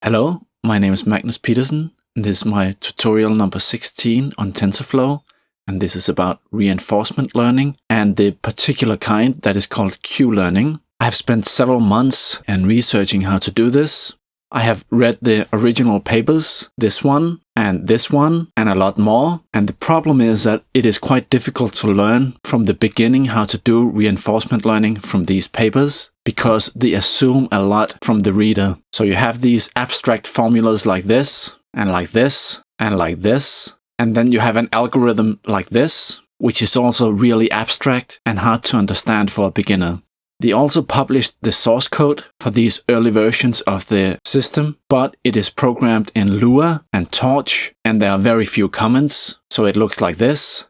Hello, my name is Magnus Petersen, and this is my tutorial number 16 on TensorFlow, and this is about reinforcement learning and the particular kind that is called Q-learning. I have spent several months in researching how to do this. I have read the original papers, this one, and a lot more, and the problem is that it is quite difficult to learn from the beginning how to do reinforcement learning from these papers, because they assume a lot from the reader. So you have these abstract formulas like this, and like this, and like this, and then you have an algorithm like this, which is also really abstract and hard to understand for a beginner. They also published the source code for these early versions of the system, but it is programmed in Lua and Torch, and there are very few comments, so it looks like this,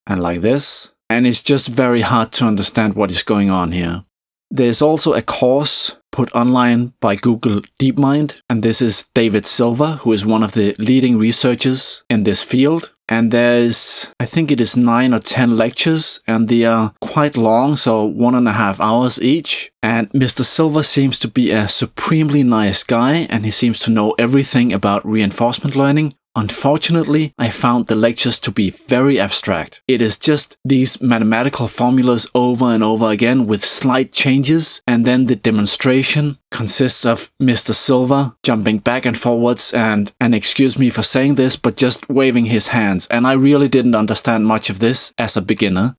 and like this, and it's just very hard to understand what is going on here. There's also a course put online by Google DeepMind, and this is David Silver, who is one of the leading researchers in this field. And there's, I think it is 9 or 10 lectures, and they are quite long, so 1.5 hours each. And Mr. Silver seems to be a supremely nice guy, and he seems to know everything about reinforcement learning. Unfortunately, I found the lectures to be very abstract. It is just these mathematical formulas over and over again with slight changes, and then the demonstration consists of Mr. Silver jumping back and forwards and excuse me for saying this, but just waving his hands, and I really didn't understand much of this as a beginner.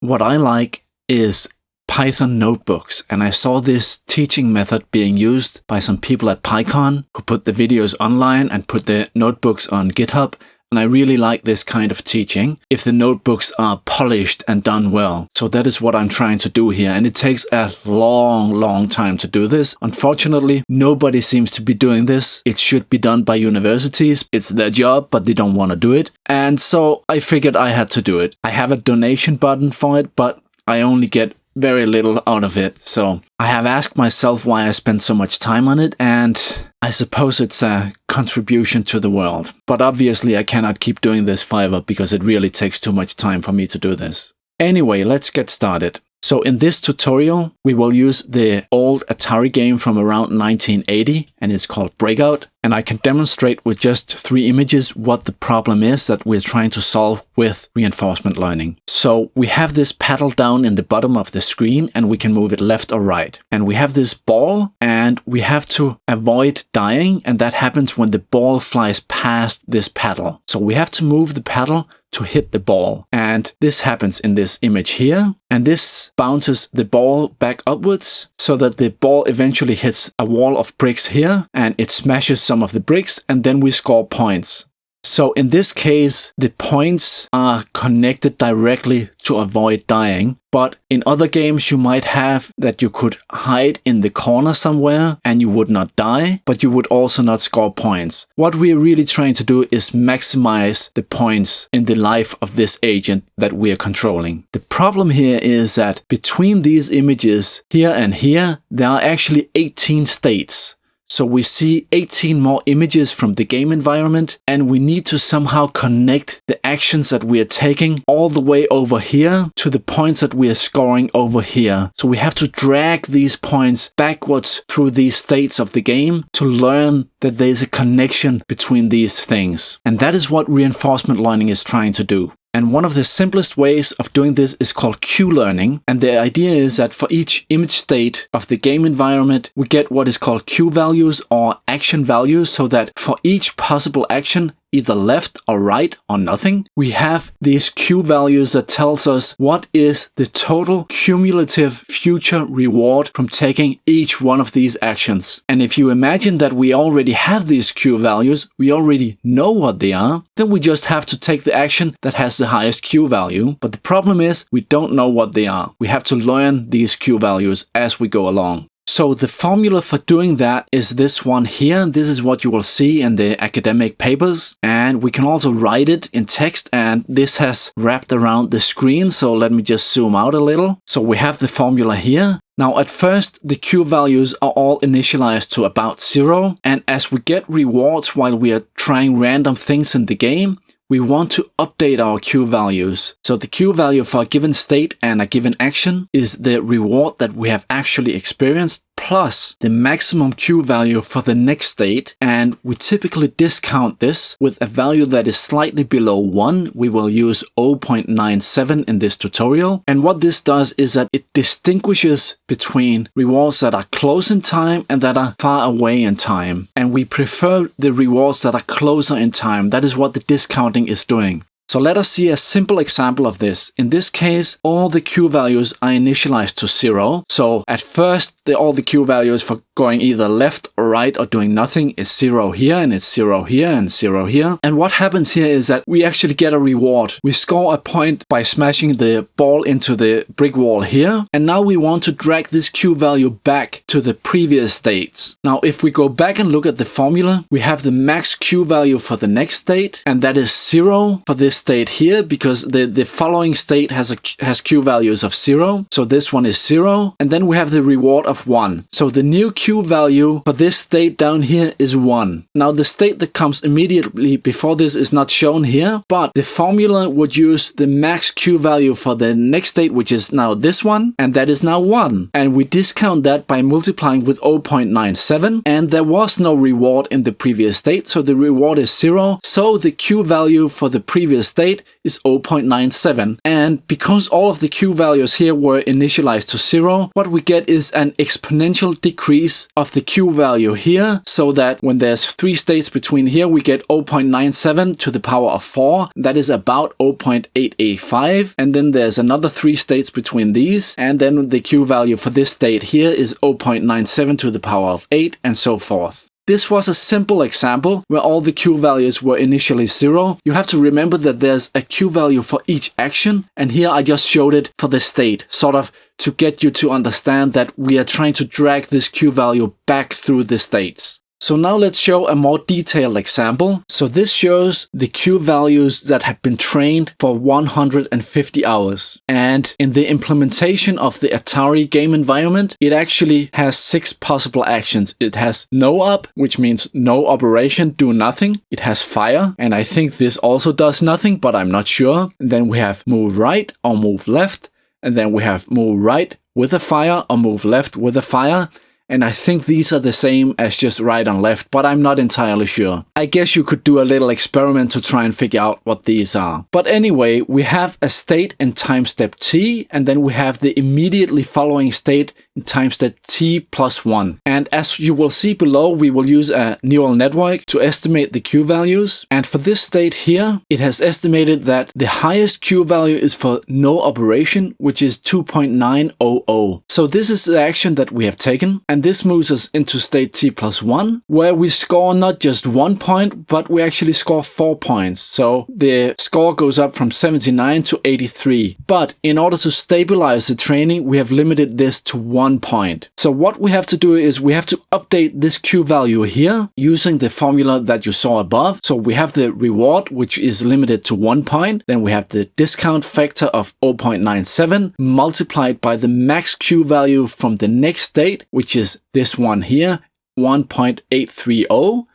What I like is Python notebooks, and I saw this teaching method being used by some people at PyCon who put the videos online and put the notebooks on GitHub, and I really like this kind of teaching if the notebooks are polished and done well. So that is what I'm trying to do here, and it takes a long time to do this. Unfortunately, nobody seems to be doing this. It should be done by universities. It's their job, but they don't want to do it, and so I figured I had to do it. I have a donation button for it, but I only get very little out of it. So I have asked myself why I spend so much time on it, and I suppose it's a contribution to the world. But obviously I cannot keep doing this forever because it really takes too much time for me to do this. Anyway, let's get started. So in this tutorial, we will use the old Atari game from around 1980, and it's called Breakout. And I can demonstrate with just 3 images what the problem is that we're trying to solve with reinforcement learning. So we have this paddle down in the bottom of the screen, and we can move it left or right. And we have this ball, and we have to avoid dying, and that happens when the ball flies past this paddle. So we have to move the paddle to hit the ball. And this happens in this image here. And this bounces the ball back upwards so that the ball eventually hits a wall of bricks here, and it smashes some of the bricks, and then we score points. So in this case, the points are connected directly to avoid dying. But in other games, you might have that you could hide in the corner somewhere and you would not die, but you would also not score points. What we're really trying to do is maximize the points in the life of this agent that we are controlling. The problem here is that between these images here and here, there are actually 18 states. So we see 18 more images from the game environment, and we need to somehow connect the actions that we are taking all the way over here to the points that we are scoring over here. So we have to drag these points backwards through these states of the game to learn that there is a connection between these things. And that is what reinforcement learning is trying to do. And one of the simplest ways of doing this is called Q-learning. And the idea is that for each image state of the game environment, we get what is called Q values or action values, so that for each possible action, either left or right or nothing, we have these Q values that tells us what is the total cumulative future reward from taking each one of these actions. And if you imagine that we already have these Q values, we already know what they are, then we just have to take the action that has the highest Q value. But the problem is we don't know what they are. We have to learn these Q values as we go along. So the formula for doing that is this one here. This is what you will see in the academic papers, and we can also write it in text, and this has wrapped around the screen. So let me just zoom out a little. So we have the formula here. Now at first, the Q values are all initialized to about 0, and as we get rewards while we are trying random things in the game, we want to update our Q values. So the Q value for a given state and a given action is the reward that we have actually experienced plus the maximum Q value for the next state, and we typically discount this with a value that is slightly below 1. We will use 0.97 in this tutorial, and what this does is that it distinguishes between rewards that are close in time and that are far away in time, and we prefer the rewards that are closer in time. That is what the discounting is doing. So let us see a simple example of this. In this case, all the Q values are initialized to 0. So at first, all the Q values for going either left or right or doing nothing is 0 here, and it's 0 here, and 0 here. And what happens here is that we actually get a reward. We score a point by smashing the ball into the brick wall here. And now we want to drag this Q value back to the previous states. Now, if we go back and look at the formula, we have the max Q value for the next state, and that is 0 for this state here, because the following state has Q values of 0. So this one is 0, and then we have the reward of 1. So the new Q value for this state down here is 1. Now the state that comes immediately before this is not shown here, but the formula would use the max Q value for the next state, which is now this one, and that is now 1. And we discount that by multiplying with 0.97, and there was no reward in the previous state, so the reward is 0. So the Q value for the previous state is 0.97. And because all of the Q values here were initialized to 0, what we get is an exponential decrease of the Q value here, so that when there's 3 states between here, we get 0.97 to the power of 4. That is about 0.885. And then there's another 3 states between these, and then the Q value for this state here is 0.97 to the power of 8, and so forth. This was a simple example where all the Q values were initially 0. You have to remember that there's a Q value for each action, and here I just showed it for the state, sort of to get you to understand that we are trying to drag this Q value back through the states. So now let's show a more detailed example. So this shows the Q values that have been trained for 150 hours. And in the implementation of the Atari game environment, it actually has 6 possible actions. It has no up, which means no operation, do nothing. It has fire, and I think this also does nothing, but I'm not sure. And then we have move right or move left. And then we have move right with a fire or move left with a fire. And I think these are the same as just right and left, but I'm not entirely sure. I guess you could do a little experiment to try and figure out what these are. But anyway, we have a state in time step t, and then we have the immediately following state in time step t plus 1. And as you will see below, we will use a neural network to estimate the Q values. And for this state here, it has estimated that the highest Q value is for no operation, which is 2.900. So this is the action that we have taken. And this moves us into state t plus 1, where we score not just 1 point, but we actually score 4 points. So the score goes up from 79 to 83. But in order to stabilize the training, we have limited this to 1 point. So what we have to do is we have to update this Q value here using the formula that you saw above. So we have the reward, which is limited to 1 point. Then we have the discount factor of 0.97 multiplied by the max Q value from the next state, which is this one here, 1.830,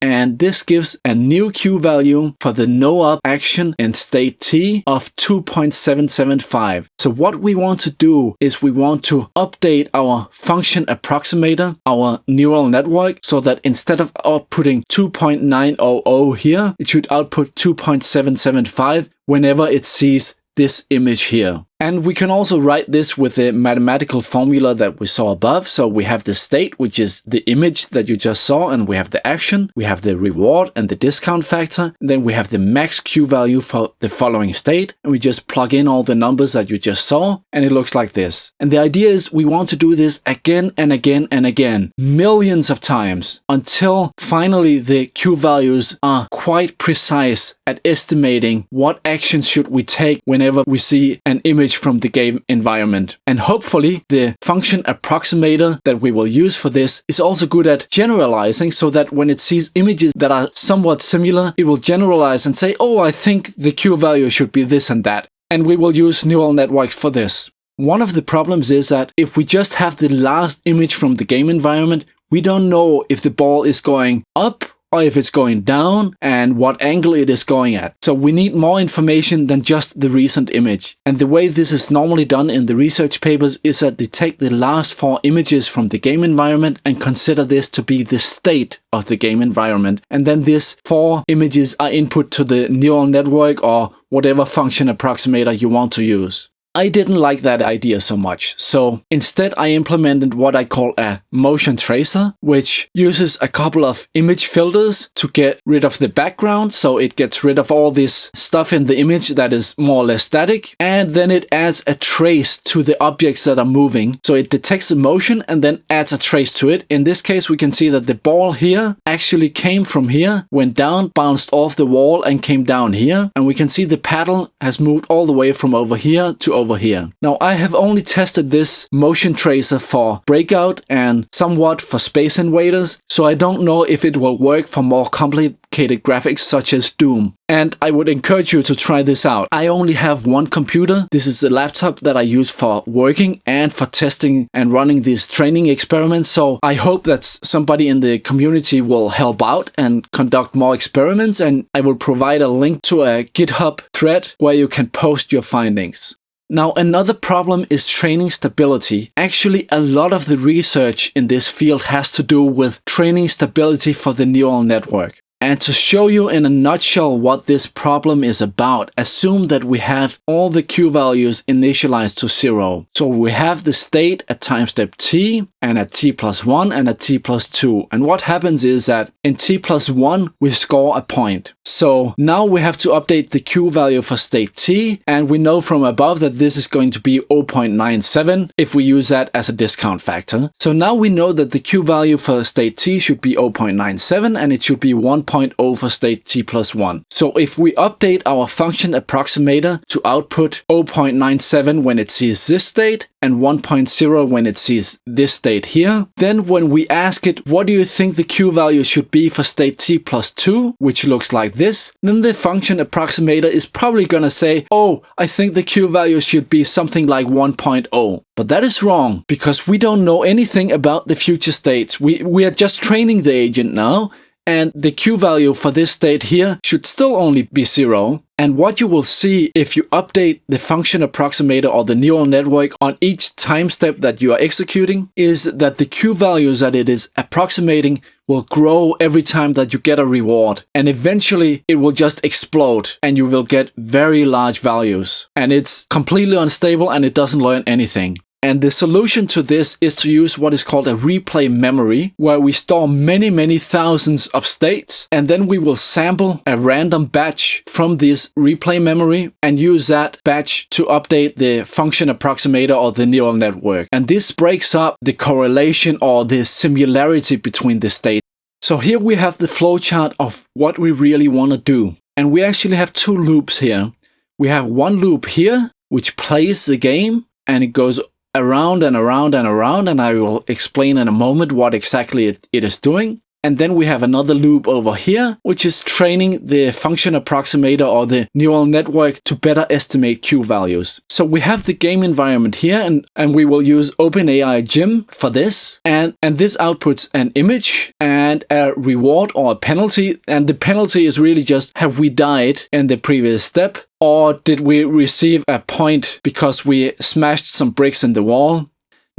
and this gives a new Q value for the no up action in state t of 2.775. So what we want to do is we want to update our function approximator, our neural network, so that instead of outputting 2.900 here, it should output 2.775 whenever it sees this image here. And we can also write this with the mathematical formula that we saw above. So we have the state, which is the image that you just saw, and we have the action, we have the reward and the discount factor, and then we have the max Q value for the following state, and we just plug in all the numbers that you just saw, and it looks like this. And the idea is we want to do this again and again and again, millions of times, until finally the Q values are quite precise at estimating what actions should we take whenever we see an image from the game environment. And hopefully the function approximator that we will use for this is also good at generalizing, so that when it sees images that are somewhat similar, it will generalize and say, oh, I think the Q value should be this and that. And we will use neural networks for this. One of the problems is that if we just have the last image from the game environment, we don't know if the ball is going up or if it's going down, and what angle it is going at. So we need more information than just the recent image. And the way this is normally done in the research papers is that they take the last 4 images from the game environment and consider this to be the state of the game environment. And then these 4 images are input to the neural network or whatever function approximator you want to use. I didn't like that idea so much, so instead I implemented what I call a motion tracer, which uses a couple of image filters to get rid of the background, so it gets rid of all this stuff in the image that is more or less static, and then it adds a trace to the objects that are moving. So it detects the motion and then adds a trace to it. In this case, we can see that the ball here actually came from here, went down, bounced off the wall and came down here, and we can see the paddle has moved all the way from over here to over here. Now I have only tested this motion tracer for Breakout and somewhat for Space Invaders, so I don't know if it will work for more complicated graphics such as Doom. And I would encourage you to try this out. I only have one computer. This is the laptop that I use for working and for testing and running these training experiments. So I hope that somebody in the community will help out and conduct more experiments, and I will provide a link to a GitHub thread where you can post your findings. Now, another problem is training stability. Actually, a lot of the research in this field has to do with training stability for the neural network. And to show you in a nutshell what this problem is about, assume that we have all the Q values initialized to 0. So we have the state at time step t, and at t+1 and at t+2. And what happens is that in t+1 we score a point. So now we have to update the Q value for state t, and we know from above that this is going to be 0.97 if we use that as a discount factor. So now we know that the Q value for state t should be 0.97 and it should be 1.0 for state t+1. So if we update our function approximator to output 0.97 when it sees this state and 1.0 when it sees this state here, then when we ask it, what do you think the Q value should be for state t+2, which looks like this, then the function approximator is probably gonna say, oh, I think the Q value should be something like 1.0. But that is wrong, because we don't know anything about the future states. We are just training the agent now, and the Q value for this state here should still only be 0. And what you will see if you update the function approximator or the neural network on each time step that you are executing is that the Q values that it is approximating will grow every time that you get a reward. And eventually it will just explode and you will get very large values. And it's completely unstable and it doesn't learn anything. And the solution to this is to use what is called a replay memory, where we store many thousands of states, and then we will sample a random batch from this replay memory and use that batch to update the function approximator or the neural network. And this breaks up the correlation or the similarity between the states. So here we have the flowchart of what we really want to do. And we actually have 2 loops here. We have one loop here, which plays the game, and it goes around and around and around, and I will explain in a moment what exactly it is doing. And then we have another loop over here, which is training the function approximator or the neural network to better estimate Q values. So we have the game environment here, and we will use OpenAI Gym for this. And this outputs an image and a reward or a penalty. And the penalty is really just, have we died in the previous step? Or did we receive a point because we smashed some bricks in the wall?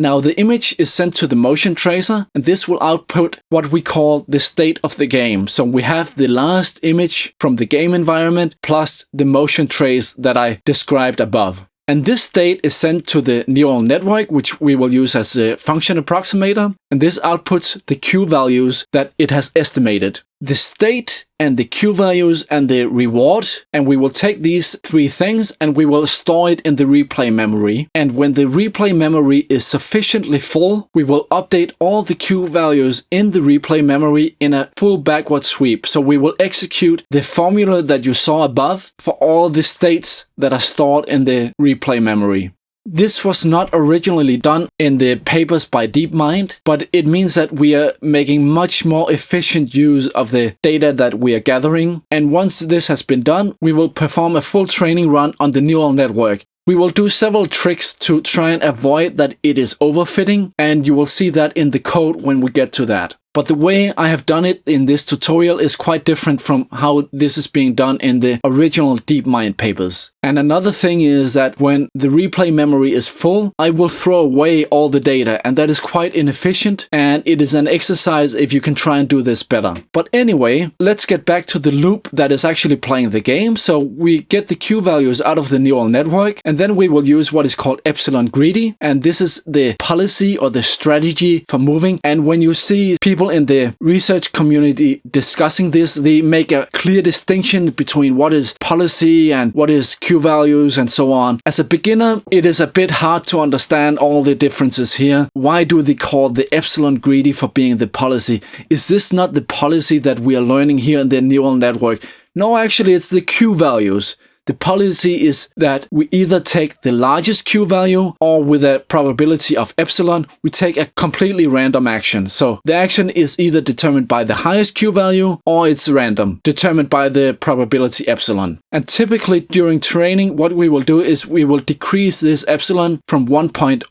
Now the image is sent to the motion tracer, and this will output what we call the state of the game. So we have the last image from the game environment plus the motion trace that I described above. And this state is sent to the neural network, which we will use as a function approximator. And this outputs the Q values that it has estimated. The state and the Q values and the reward. And we will take these 3 things and we will store it in the replay memory. And when the replay memory is sufficiently full, we will update all the Q values in the replay memory in a full backward sweep. So we will execute the formula that you saw above for all the states that are stored in the replay memory. This was not originally done in the papers by DeepMind, but it means that we are making much more efficient use of the data that we are gathering. And once this has been done, we will perform a full training run on the neural network. We will do several tricks to try and avoid that it is overfitting, and you will see that in the code when we get to that. But the way I have done it in this tutorial is quite different from how this is being done in the original DeepMind papers. And another thing is that when the replay memory is full, I will throw away all the data, and that is quite inefficient, and it is an exercise if you can try and do this better. But anyway, let's get back to the loop that is actually playing the game. So we get the Q values out of the neural network, and then we will use what is called epsilon greedy, and this is the policy or the strategy for moving. And when you see people in the research community discussing this, they make a clear distinction between what is policy and what is Q values and so on. As a beginner, it is a bit hard to understand all the differences here. Why do they call the epsilon greedy for being the policy? Is this not the policy that we are learning here in the neural network? No, actually, it's the Q values. The policy is that we either take the largest Q value, or with a probability of epsilon, we take a completely random action. So the action is either determined by the highest Q value, or it's random, determined by the probability epsilon. And typically during training, what we will do is we will decrease this epsilon from 1.0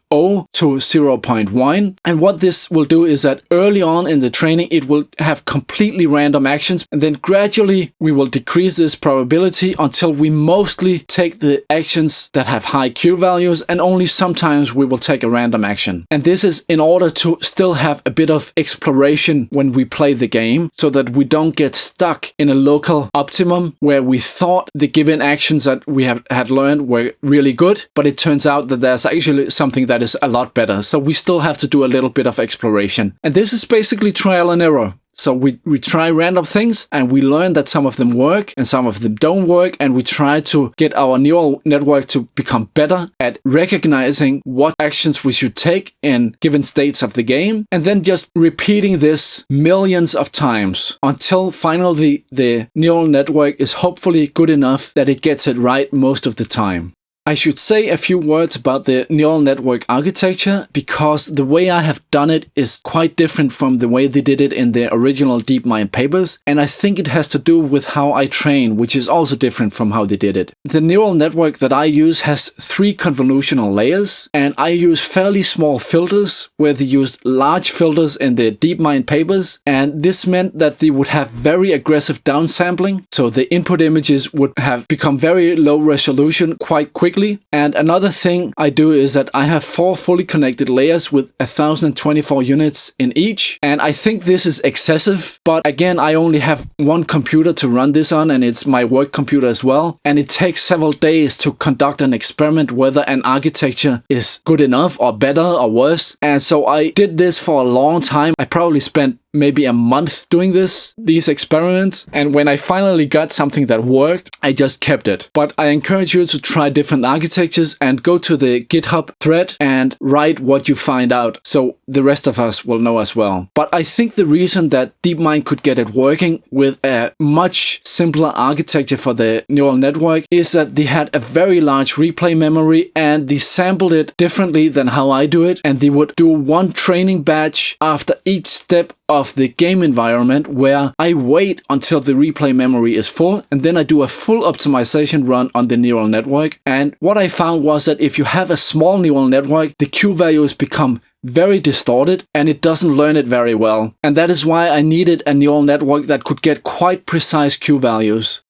to 0.1. And what this will do is that early on in the training, it will have completely random actions. And then gradually we will decrease this probability until we mostly take the actions that have high Q values, and only sometimes we will take a random action. And this is in order to still have a bit of exploration when we play the game, so that we don't get stuck in a local optimum where we thought the given actions that we had learned were really good, but it turns out that there's actually something that is a lot better. So we still have to do a little bit of exploration. And this is basically trial and error. So we try random things, and we learn that some of them work and some of them don't work, and we try to get our neural network to become better at recognizing what actions we should take in given states of the game, and then just repeating this millions of times until finally the neural network is hopefully good enough that it gets it right most of the time. I should say a few words about the neural network architecture, because the way I have done it is quite different from the way they did it in the original DeepMind papers, and I think it has to do with how I train, which is also different from how they did it. The neural network that I use has 3 convolutional layers, and I use fairly small filters, where they used large filters in the DeepMind papers, and this meant that they would have very aggressive downsampling, so the input images would have become very low resolution quite quickly. And another thing I do is that I have 4 fully connected layers with 1024 units in each. And I think this is excessive, but again, I only have one computer to run this on, and it's my work computer as well. And it takes several days to conduct an experiment whether an architecture is good enough or better or worse. And so I did this for a long time. I probably spent maybe a month doing these experiments, and when I finally got something that worked, I just kept it. But I encourage you to try different architectures and go to the GitHub thread and write what you find out, so the rest of us will know as well. But I think the reason that DeepMind could get it working with a much simpler architecture for the neural network is that they had a very large replay memory, and they sampled it differently than how I do it, and they would do one training batch after each step of the game environment, where I wait until the replay memory is full, and then I do a full optimization run on the neural network. And what I found was that if you have a small neural network, the Q values become very distorted, and it doesn't learn it very well. And that is why I needed a neural network that could get quite precise Q values.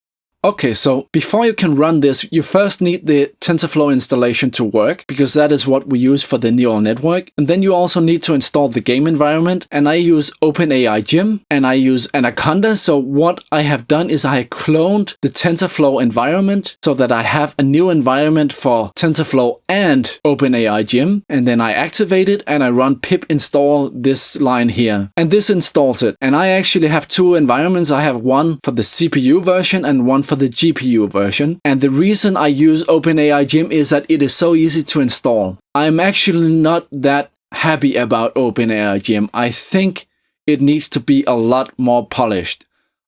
Okay, so before you can run this, you first need the TensorFlow installation to work, because that is what we use for the neural network. And then you also need to install the game environment, and I use OpenAI Gym, and I use Anaconda. So what I have done is I cloned the TensorFlow environment so that I have a new environment for TensorFlow and OpenAI Gym, and then I activate it and I run pip install this line here, and this installs it. And I actually have 2 environments. I have one for the CPU version and one for the GPU version. And the reason I use OpenAI Gym is that it is so easy to install. I'm actually not that happy about OpenAI Gym. I think it needs to be a lot more polished.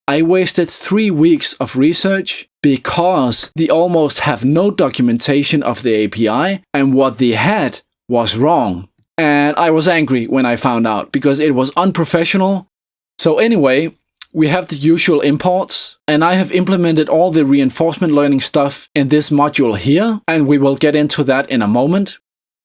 I wasted 3 weeks of research because they almost have no documentation of the API, and what they had was wrong. And I was angry when I found out, because it was unprofessional. So anyway, we have the usual imports, and I have implemented all the reinforcement learning stuff in this module here, and we will get into that in a moment.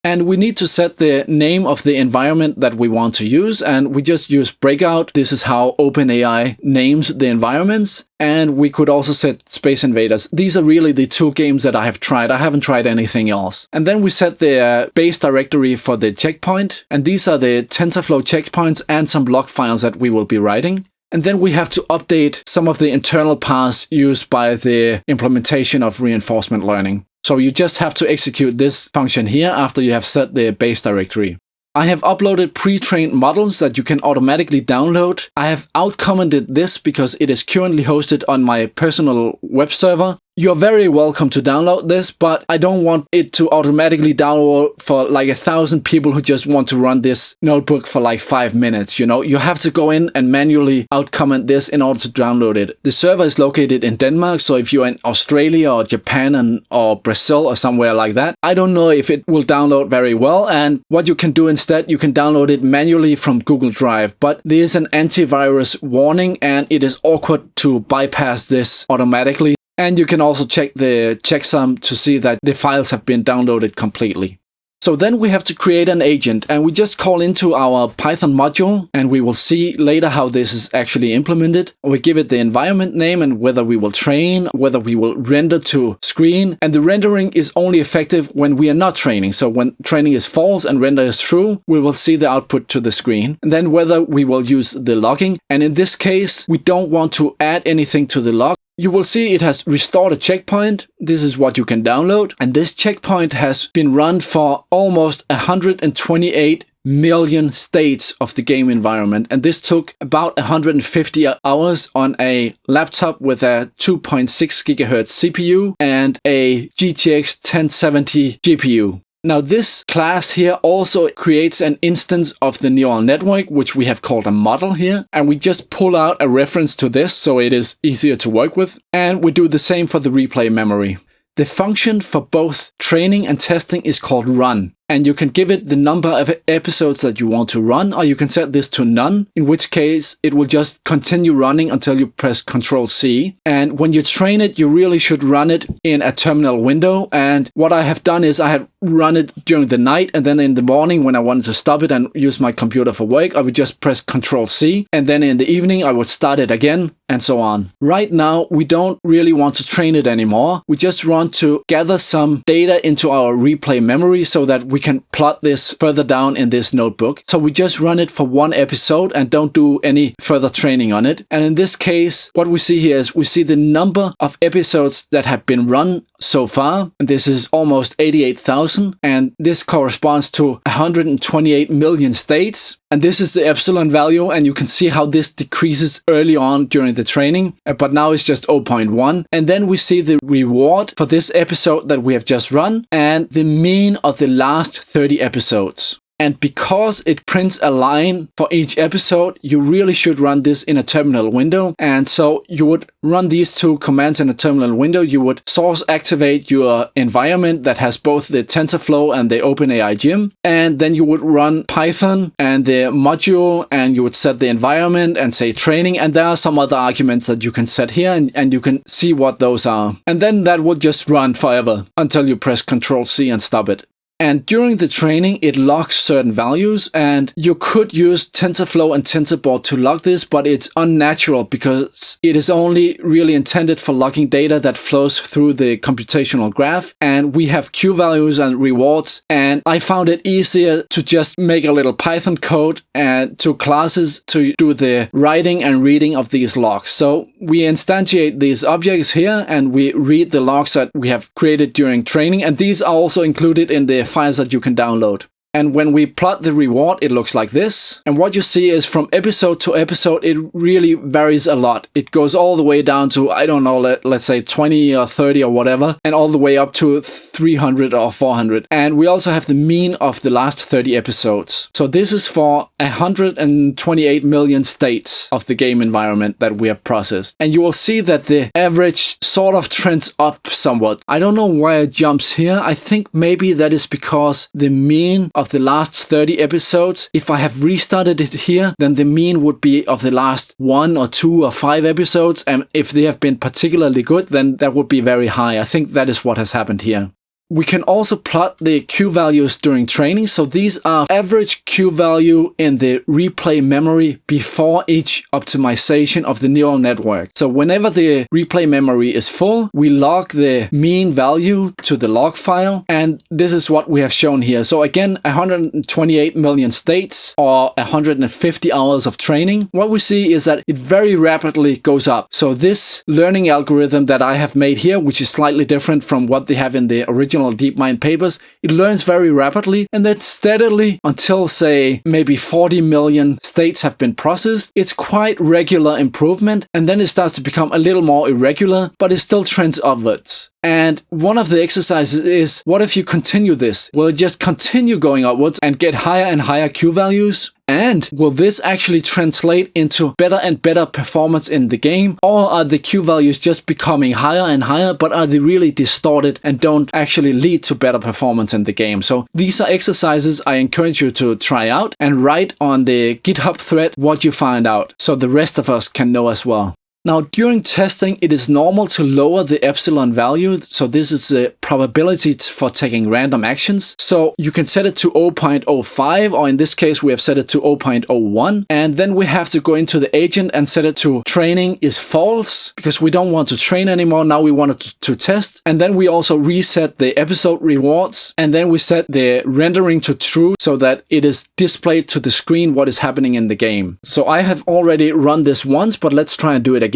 And we need to set the name of the environment that we want to use, and we just use Breakout. This is how OpenAI names the environments. And we could also set Space Invaders. These are really the two games that I have tried. I haven't tried anything else. And then we set the base directory for the checkpoint. And these are the TensorFlow checkpoints and some log files that we will be writing. And then we have to update some of the internal paths used by the implementation of reinforcement learning. So you just have to execute this function here after you have set the base directory. I have uploaded pre-trained models that you can automatically download. I have out-commented this because it is currently hosted on my personal web server. You're very welcome to download this, but I don't want it to automatically download for like 1,000 people who just want to run this notebook for like 5 minutes. You know, you have to go in and manually out-comment this in order to download it. The server is located in Denmark, so if you're in Australia or Japan or Brazil or somewhere like that, I don't know if it will download very well. And what you can do instead, you can download it manually from Google Drive. But there is an antivirus warning, and it is awkward to bypass this automatically. And you can also check the checksum to see that the files have been downloaded completely. So then we have to create an agent, and we just call into our Python module, and we will see later how this is actually implemented. We give it the environment name and whether we will train, whether we will render to screen. And the rendering is only effective when we are not training. So when training is false and render is true, we will see the output to the screen. And then whether we will use the logging. And in this case, we don't want to add anything to the log. You will see it has restored a checkpoint. This is what you can download. And this checkpoint has been run for almost 128 million states of the game environment. And this took about 150 hours on a laptop with a 2.6 gigahertz CPU and a GTX 1070 GPU. Now this class here also creates an instance of the neural network, which we have called a model here. And we just pull out a reference to this so it is easier to work with. And we do the same for the replay memory. The function for both training and testing is called run. And you can give it the number of episodes that you want to run, or you can set this to none, in which case it will just continue running until you press Ctrl+C. And when you train it, you really should run it in a terminal window. And what I have done is I have run it during the night, and then in the morning when I wanted to stop it and use my computer for work, I would just press Ctrl+C. And then in the evening, I would start it again, and so on. Right now, we don't really want to train it anymore. We just want to gather some data into our replay memory so that we can plot this further down in this notebook. So we just run it for one episode and don't do any further training on it. And in this case, what we see here is we see the number of episodes that have been run so far. And this is almost 88,000. And this corresponds to 128 million states. And this is the epsilon value, and you can see how this decreases early on during the training, but now it's just 0.1. And then we see the reward for this episode that we have just run, and the mean of the last 30 episodes. And because it prints a line for each episode, you really should run this in a terminal window. And so you would run these two commands in a terminal window. You would source activate your environment that has both the TensorFlow and the OpenAI gym. And then you would run Python and the module, and you would set the environment and say training. And there are some other arguments that you can set here, and you can see what those are. And then that will just run forever until you press Ctrl+C and stop it. And during the training, it logs certain values, and you could use TensorFlow and TensorBoard to log this, but it's unnatural because it is only really intended for logging data that flows through the computational graph. And we have Q values and rewards, and I found it easier to just make a little Python code and two classes to do the writing and reading of these logs. So we instantiate these objects here, and we read the logs that we have created during training, and these are also included in the files that you can download. And when we plot the reward, it looks like this. And what you see is from episode to episode, it really varies a lot. It goes all the way down to, I don't know, let's say 20 or 30 or whatever, and all the way up to 300 or 400. And we also have the mean of the last 30 episodes. So this is for 128 million states of the game environment that we have processed. And you will see that the average sort of trends up somewhat. I don't know why it jumps here. I think maybe that is because the mean of the last 30 episodes, if I have restarted it here, then the mean would be of the last 1 or 2 or 5 episodes. And if they have been particularly good, then that would be very high. I think that is what has happened here. We can also plot the Q values during training. So these are average Q value in the replay memory before each optimization of the neural network. So whenever the replay memory is full, we log the mean value to the log file. And this is what we have shown here. So again, 128 million states or 150 hours of training. What we see is that it very rapidly goes up. So this learning algorithm that I have made here, which is slightly different from what they have in the original DeepMind papers, it learns very rapidly and then steadily until, say, maybe 40 million states have been processed. It's quite regular improvement, and then it starts to become a little more irregular, but it still trends upwards. And one of the exercises is, what if you continue this? Will it just continue going upwards and get higher and higher Q values? And will this actually translate into better and better performance in the game? Or are the Q values just becoming higher and higher, but are they really distorted and don't actually lead to better performance in the game? So these are exercises I encourage you to try out and write on the GitHub thread what you find out, so the rest of us can know as well. Now, during testing, it is normal to lower the epsilon value. So this is the probability for taking random actions. So you can set it to 0.05, or in this case, we have set it to 0.01. And then we have to go into the agent and set it to training is false, because we don't want to train anymore. Now we want it to test. And then we also reset the episode rewards. And then we set the rendering to true so that it is displayed to the screen what is happening in the game. So I have already run this once, but let's try and do it again.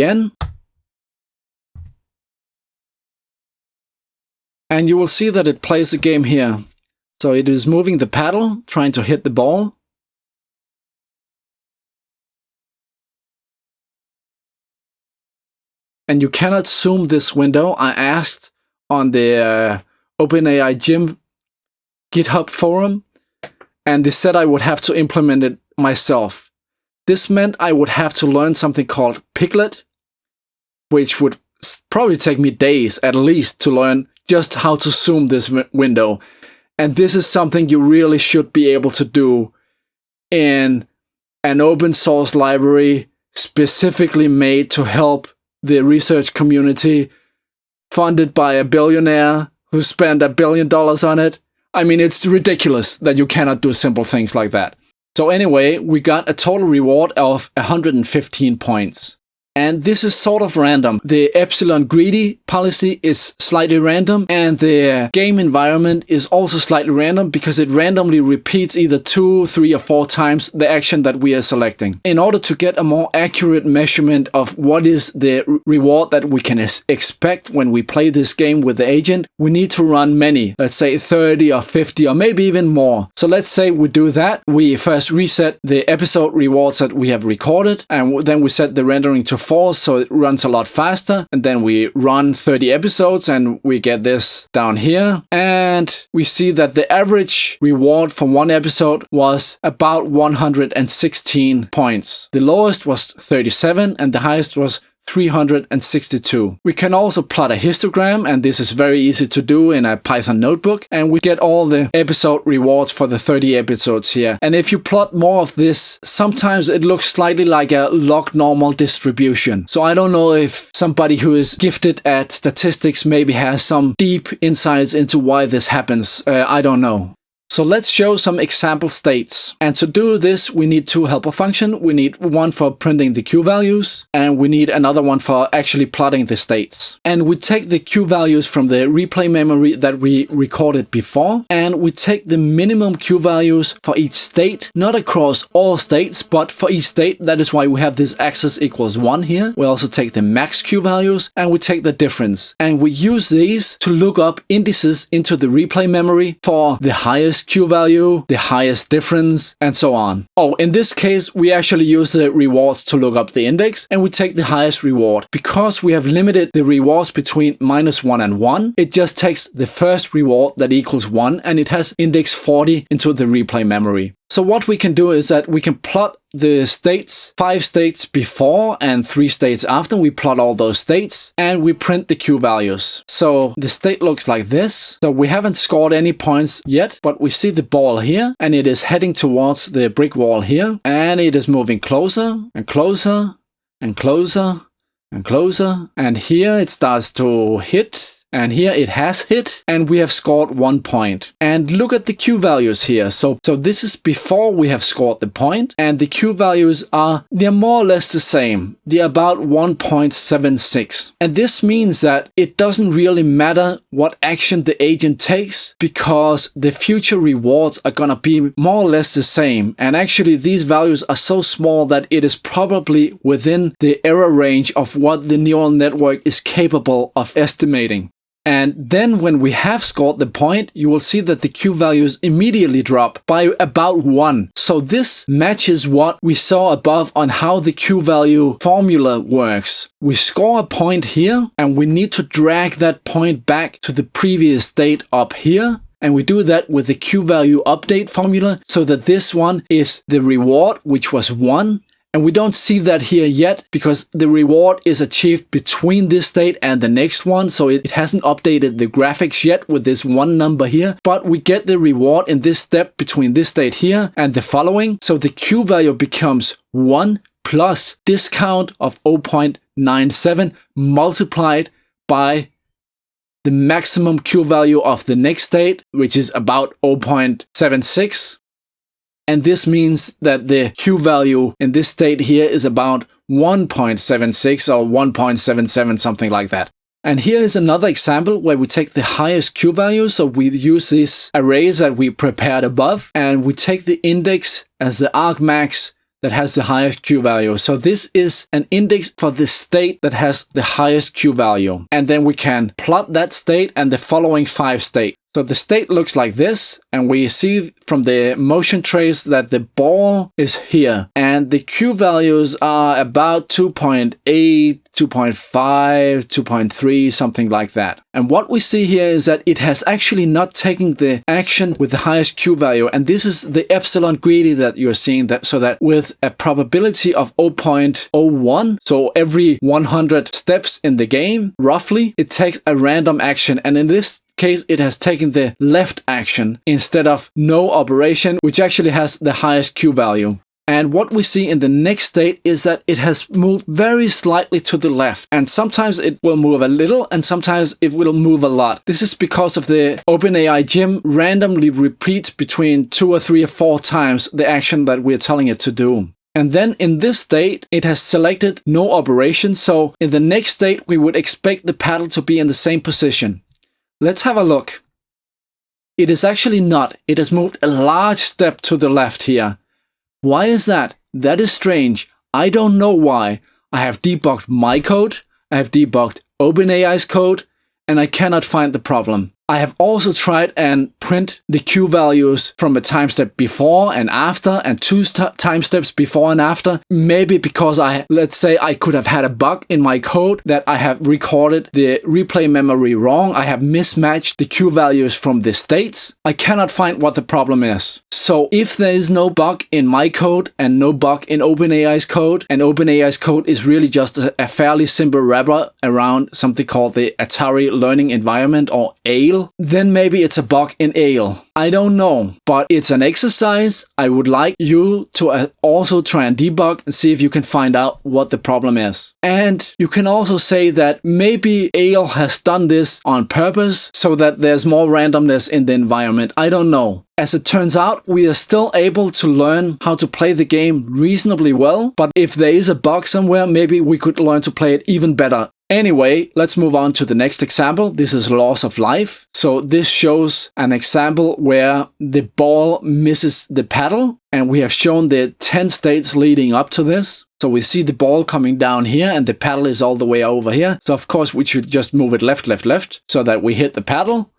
And you will see that it plays the game here. So it is moving the paddle, trying to hit the ball. And you cannot zoom this window. I asked on the OpenAI Gym GitHub forum, and they said I would have to implement it myself. This meant I would have to learn something called Piglet, which would probably take me days at least to learn just how to zoom this window. And this is something you really should be able to do in an open source library specifically made to help the research community, funded by a billionaire who spent $1 billion on it. I mean, it's ridiculous that you cannot do simple things like that. So anyway, we got a total reward of 115 points. And this is sort of random. The epsilon greedy policy is slightly random, and the game environment is also slightly random because it randomly repeats either 2, 3, or 4 times the action that we are selecting. In order to get a more accurate measurement of what is the reward that we can expect when we play this game with the agent, we need to run many, let's say 30 or 50 or maybe even more. So let's say we do that. We first reset the episode rewards that we have recorded, and then we set the rendering to false, so it runs a lot faster. And then we run 30 episodes and we get this down here. And we see that the average reward for one episode was about 116 points. The lowest was 37 and the highest was 362. We can also plot a histogram, and this is very easy to do in a Python notebook, and we get all the episode rewards for the 30 episodes here. And if you plot more of this, sometimes it looks slightly like a log normal distribution. So I don't know if somebody who is gifted at statistics maybe has some deep insights into why this happens. I don't know. So let's show some example states. And to do this, we need 2 helper functions. We need one for printing the Q values, and we need another one for actually plotting the states. And we take the Q values from the replay memory that we recorded before, and we take the minimum Q values for each state, not across all states, but for each state. That is why we have this axis equals 1 here. We also take the max Q values, and we take the difference. And we use these to look up indices into the replay memory for the highest Q value, the highest difference, and so on. Oh, in this case, we actually use the rewards to look up the index, and we take the highest reward. Because we have limited the rewards between -1 and 1, it just takes the first reward that equals 1, and it has index 40 into the replay memory. So what we can do is that we can plot the states, 5 states before and 3 states after. We plot all those states and we print the Q values. So the state looks like this. So we haven't scored any points yet, but we see the ball here and it is heading towards the brick wall here, and it is moving closer and closer and closer and closer. And here it starts to hit And here it has hit, and we have scored 1 point. And look at the Q values here. So this is before we have scored the point, and the Q values they're more or less the same. They're about 1.76. And this means that it doesn't really matter what action the agent takes, because the future rewards are gonna be more or less the same. And actually these values are so small that it is probably within the error range of what the neural network is capable of estimating. And then when we have scored the point, you will see that the Q values immediately drop by about 1. So this matches what we saw above on how the Q value formula works. We score a point here, and we need to drag that point back to the previous state up here. And we do that with the Q value update formula, so that this one is the reward, which was 1. And we don't see that here yet because the reward is achieved between this state and the next one. So it hasn't updated the graphics yet with this 1 number here. But we get the reward in this step between this state here and the following. So the Q value becomes 1 plus discount of 0.97 multiplied by the maximum Q value of the next state, which is about 0.76. And this means that the Q value in this state here is about 1.76 or 1.77, something like that. And here is another example where we take the highest Q value. So we use these arrays that we prepared above, and we take the index as the argmax that has the highest Q value. So this is an index for the state that has the highest Q value. And then we can plot that state and the following 5 states. So the state looks like this, and we see from the motion trace that the ball is here, and the Q values are about 2.8, 2.5, 2.3, something like that. And what we see here is that it has actually not taken the action with the highest Q value, and this is the epsilon greedy that you're seeing, that so that with a probability of 0.01, so every 100 steps in the game, roughly, it takes a random action, and in this case it has taken the left action instead of no operation, which actually has the highest Q value. And what we see in the next state is that it has moved very slightly to the left, and sometimes it will move a little and sometimes it will move a lot. This is because of the OpenAI gym randomly repeats between 2 or 3 or 4 times the action that we're telling it to do. And then in this state, it has selected no operation, so in the next state we would expect the paddle to be in the same position. Let's have a look. It is actually not. It has moved a large step to the left here. Why is that? That is strange. I don't know why. I have debugged my code, I have debugged OpenAI's code, and I cannot find the problem. I have also tried and print the Q values from a time step before and after, and 2 time steps before and after. Maybe because let's say I could have had a bug in my code that I have recorded the replay memory wrong. I have mismatched the Q values from the states. I cannot find what the problem is. So if there is no bug in my code and no bug in OpenAI's code, and OpenAI's code is really just a fairly simple wrapper around something called the Atari learning environment, or ALE, then maybe it's a bug in ALE. I don't know, but it's an exercise. I would like you to also try and debug and see if you can find out what the problem is. And you can also say that maybe ALE has done this on purpose so that there's more randomness in the environment. I don't know. As it turns out, we are still able to learn how to play the game reasonably well, but if there is a bug somewhere, maybe we could learn to play it even better. Anyway, let's move on to the next example. This is loss of life. So this shows an example where the ball misses the paddle, and we have shown the 10 states leading up to this. So we see the ball coming down here and the paddle is all the way over here. So of course we should just move it left, left, left so that we hit the paddle.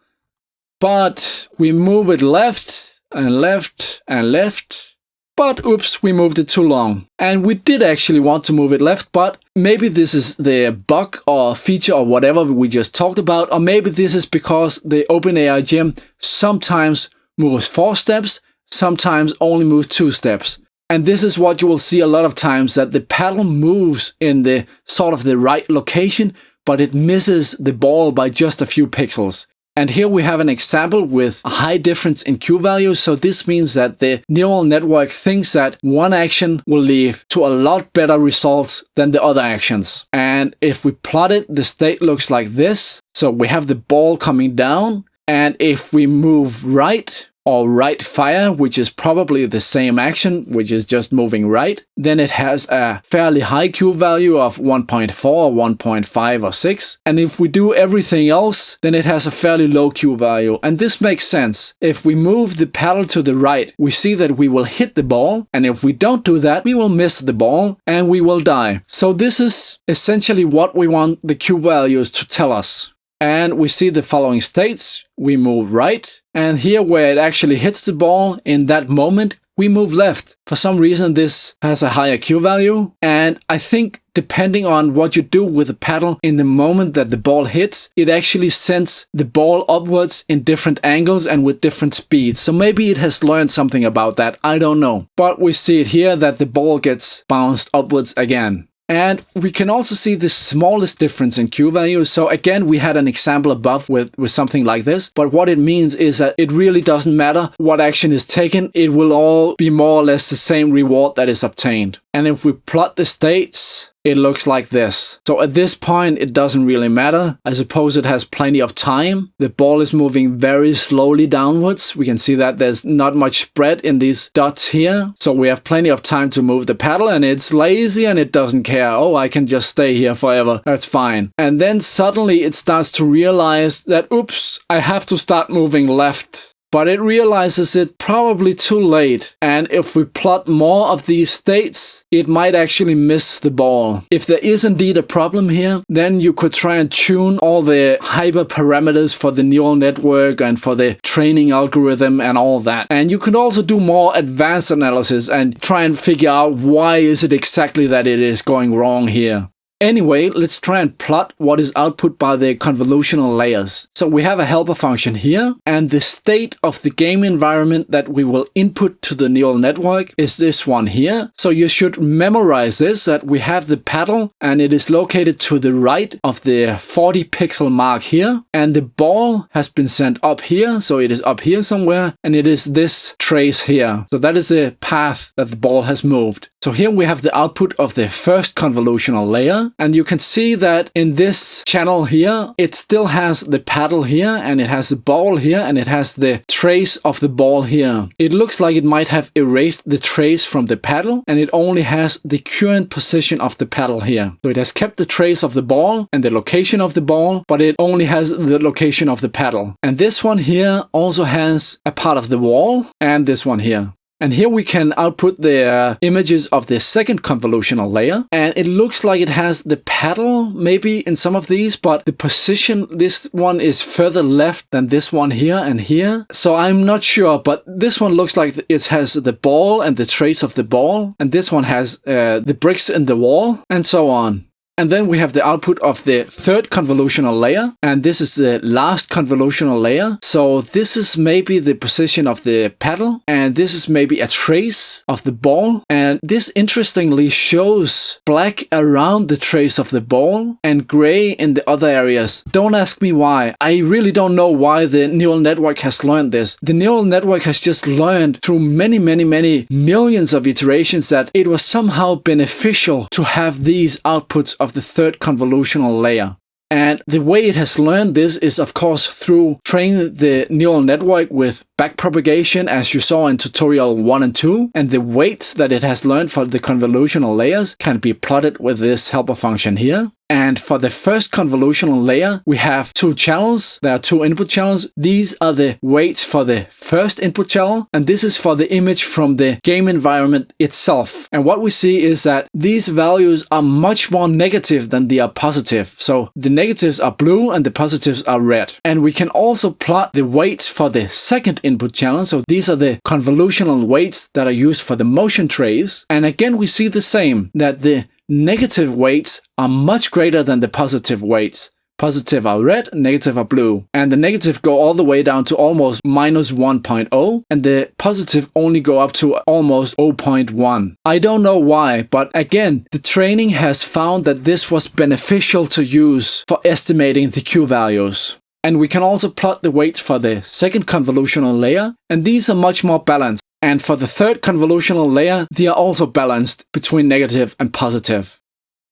But we move it left and left and left. But oops, we moved it too long. And we did actually want to move it left, but maybe this is the bug or feature or whatever we just talked about, or maybe this is because the OpenAI gym sometimes moves 4 steps, sometimes only moves 2 steps. And this is what you will see a lot of times, that the paddle moves in the sort of the right location, but it misses the ball by just a few pixels. And here we have an example with a high difference in Q values. So this means that the neural network thinks that one action will lead to a lot better results than the other actions. And if we plot it, the state looks like this. So we have the ball coming down. And if we move right, or right fire, which is probably the same action, which is just moving right, then it has a fairly high Q value of 1.4, or 1.5, or 6. And if we do everything else, then it has a fairly low Q value. And this makes sense. If we move the paddle to the right, we see that we will hit the ball. And if we don't do that, we will miss the ball and we will die. So this is essentially what we want the Q values to tell us. And we see the following states. We move right. And here where it actually hits the ball, in that moment, we move left. For some reason, this has a higher Q value. And I think depending on what you do with the paddle in the moment that the ball hits, it actually sends the ball upwards in different angles and with different speeds. So maybe it has learned something about that. I don't know. But we see it here that the ball gets bounced upwards again. And we can also see the smallest difference in Q values. So again, we had an example above with something like this. But what it means is that it really doesn't matter what action is taken. It will all be more or less the same reward that is obtained. And if we plot the states, it looks like this. So at this point, it doesn't really matter. I suppose it has plenty of time. The ball is moving very slowly downwards. We can see that there's not much spread in these dots here. So we have plenty of time to move the paddle, and it's lazy and it doesn't care. Oh, I can just stay here forever. That's fine. And then suddenly it starts to realize that, oops, I have to start moving left. But it realizes it probably too late. And if we plot more of these states, it might actually miss the ball. If there is indeed a problem here, then you could try and tune all the hyperparameters for the neural network and for the training algorithm and all that. And you could also do more advanced analysis and try and figure out why is it exactly that it is going wrong here. Anyway, let's try and plot what is output by the convolutional layers. So we have a helper function here, and the state of the game environment that we will input to the neural network is this one here. So you should memorize this, that we have the paddle, and it is located to the right of the 40 pixel mark here. And the ball has been sent up here, so it is up here somewhere, and it is this trace here. So that is the path that the ball has moved. So here we have the output of the first convolutional layer. And you can see that in this channel here, it still has the paddle here, and it has the ball here, and it has the trace of the ball here. It looks like it might have erased the trace from the paddle, and it only has the current position of the paddle here. So it has kept the trace of the ball and the location of the ball, but it only has the location of the paddle. And this one here also has a part of the wall, and this one here. And here we can output the images of the second convolutional layer. And it looks like it has the paddle maybe in some of these, but the position, this one is further left than this one here and here. So I'm not sure, but this one looks like it has the ball and the trace of the ball. And this one has the bricks in the wall and so on. And then we have the output of the third convolutional layer. And this is the last convolutional layer. So this is maybe the position of the paddle. And this is maybe a trace of the ball. And this interestingly shows black around the trace of the ball and gray in the other areas. Don't ask me why. I really don't know why the neural network has learned this. The neural network has just learned through many millions of iterations that it was somehow beneficial to have these outputs of the third convolutional layer. And the way it has learned this is, of course, through training the neural network with backpropagation, as you saw in tutorial 1 and 2. And the weights that it has learned for the convolutional layers can be plotted with this helper function here. And for the first convolutional layer, we have two channels. There are two input channels. These are the weights for the first input channel, and this is for the image from the game environment itself. And what we see is that these values are much more negative than they are positive. So the negatives are blue and the positives are red. And we can also plot the weights for the second input channel. So these are the convolutional weights that are used for the motion trace. And again, we see the same, that the negative weights are much greater than the positive weights. Positive are red, negative are blue. And the negative go all the way down to almost minus 1.0, and the positive only go up to almost 0.1. I don't know why, but again, the training has found that this was beneficial to use for estimating the Q values. And we can also plot the weights for the second convolutional layer, and these are much more balanced. And for the third convolutional layer, they are also balanced between negative and positive.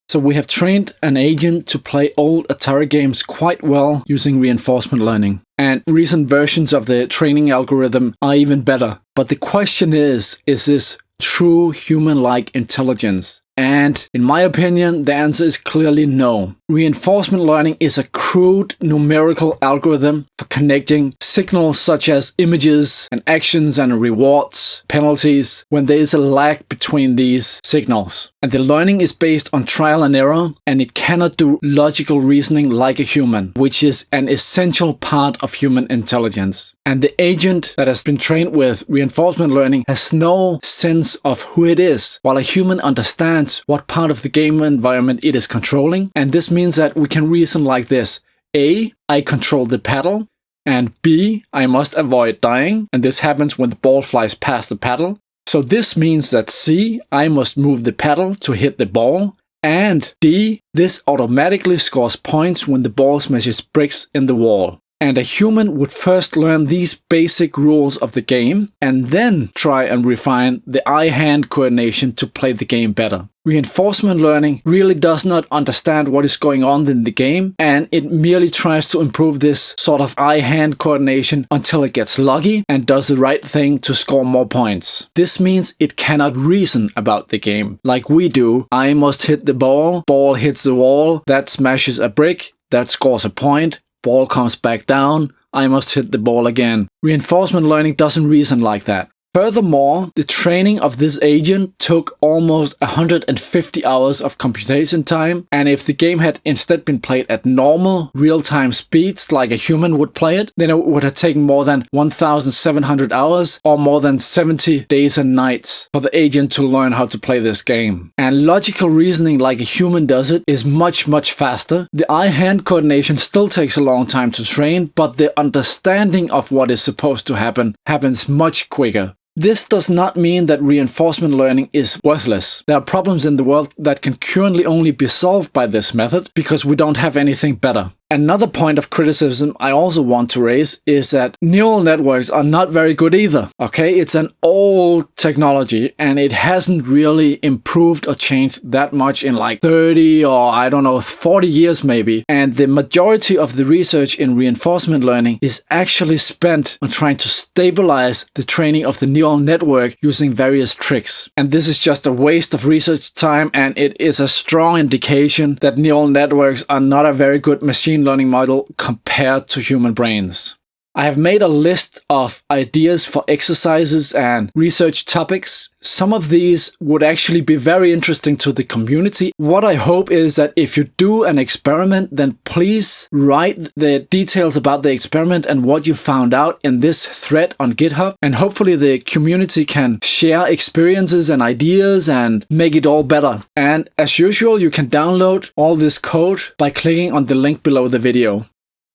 So we have trained an agent to play old Atari games quite well using reinforcement learning. And recent versions of the training algorithm are even better. But the question is this true human-like intelligence? And in my opinion, the answer is clearly no. Reinforcement learning is a crude numerical algorithm for connecting signals such as images and actions and rewards, penalties, when there is a lag between these signals. And the learning is based on trial and error, and it cannot do logical reasoning like a human, which is an essential part of human intelligence. And the agent that has been trained with reinforcement learning has no sense of who it is, while a human understands what part of the game environment it is controlling. And this means that we can reason like this. A, I control the paddle, and B, I must avoid dying, and this happens when the ball flies past the paddle. So this means that C, I must move the paddle to hit the ball, and D, this automatically scores points when the ball smashes bricks in the wall. And a human would first learn these basic rules of the game and then try and refine the eye-hand coordination to play the game better. Reinforcement learning really does not understand what is going on in the game, and it merely tries to improve this sort of eye-hand coordination until it gets lucky and does the right thing to score more points. This means it cannot reason about the game like we do. I must hit the ball hits the wall, that smashes a brick, that scores a point. Ball comes back down, I must hit the ball again. Reinforcement learning doesn't reason like that. Furthermore, the training of this agent took almost 150 hours of computation time, and if the game had instead been played at normal, real-time speeds like a human would play it, then it would have taken more than 1,700 hours or more than 70 days and nights for the agent to learn how to play this game. And logical reasoning like a human does it is much faster. The eye-hand coordination still takes a long time to train, but the understanding of what is supposed to happen happens much quicker. This does not mean that reinforcement learning is worthless. There are problems in the world that can currently only be solved by this method because we don't have anything better. Another point of criticism I also want to raise is that neural networks are not very good either. Okay, it's an old technology and it hasn't really improved or changed that much in like 30 or 40 years maybe. And the majority of the research in reinforcement learning is actually spent on trying to stabilize the training of the neural network using various tricks. And this is just a waste of research time, and it is a strong indication that neural networks are not a very good machine learning model compared to human brains. I have made a list of ideas for exercises and research topics. Some of these would actually be very interesting to the community. What I hope is that if you do an experiment, then please write the details about the experiment and what you found out in this thread on GitHub. And hopefully the community can share experiences and ideas and make it all better. And as usual, you can download all this code by clicking on the link below the video.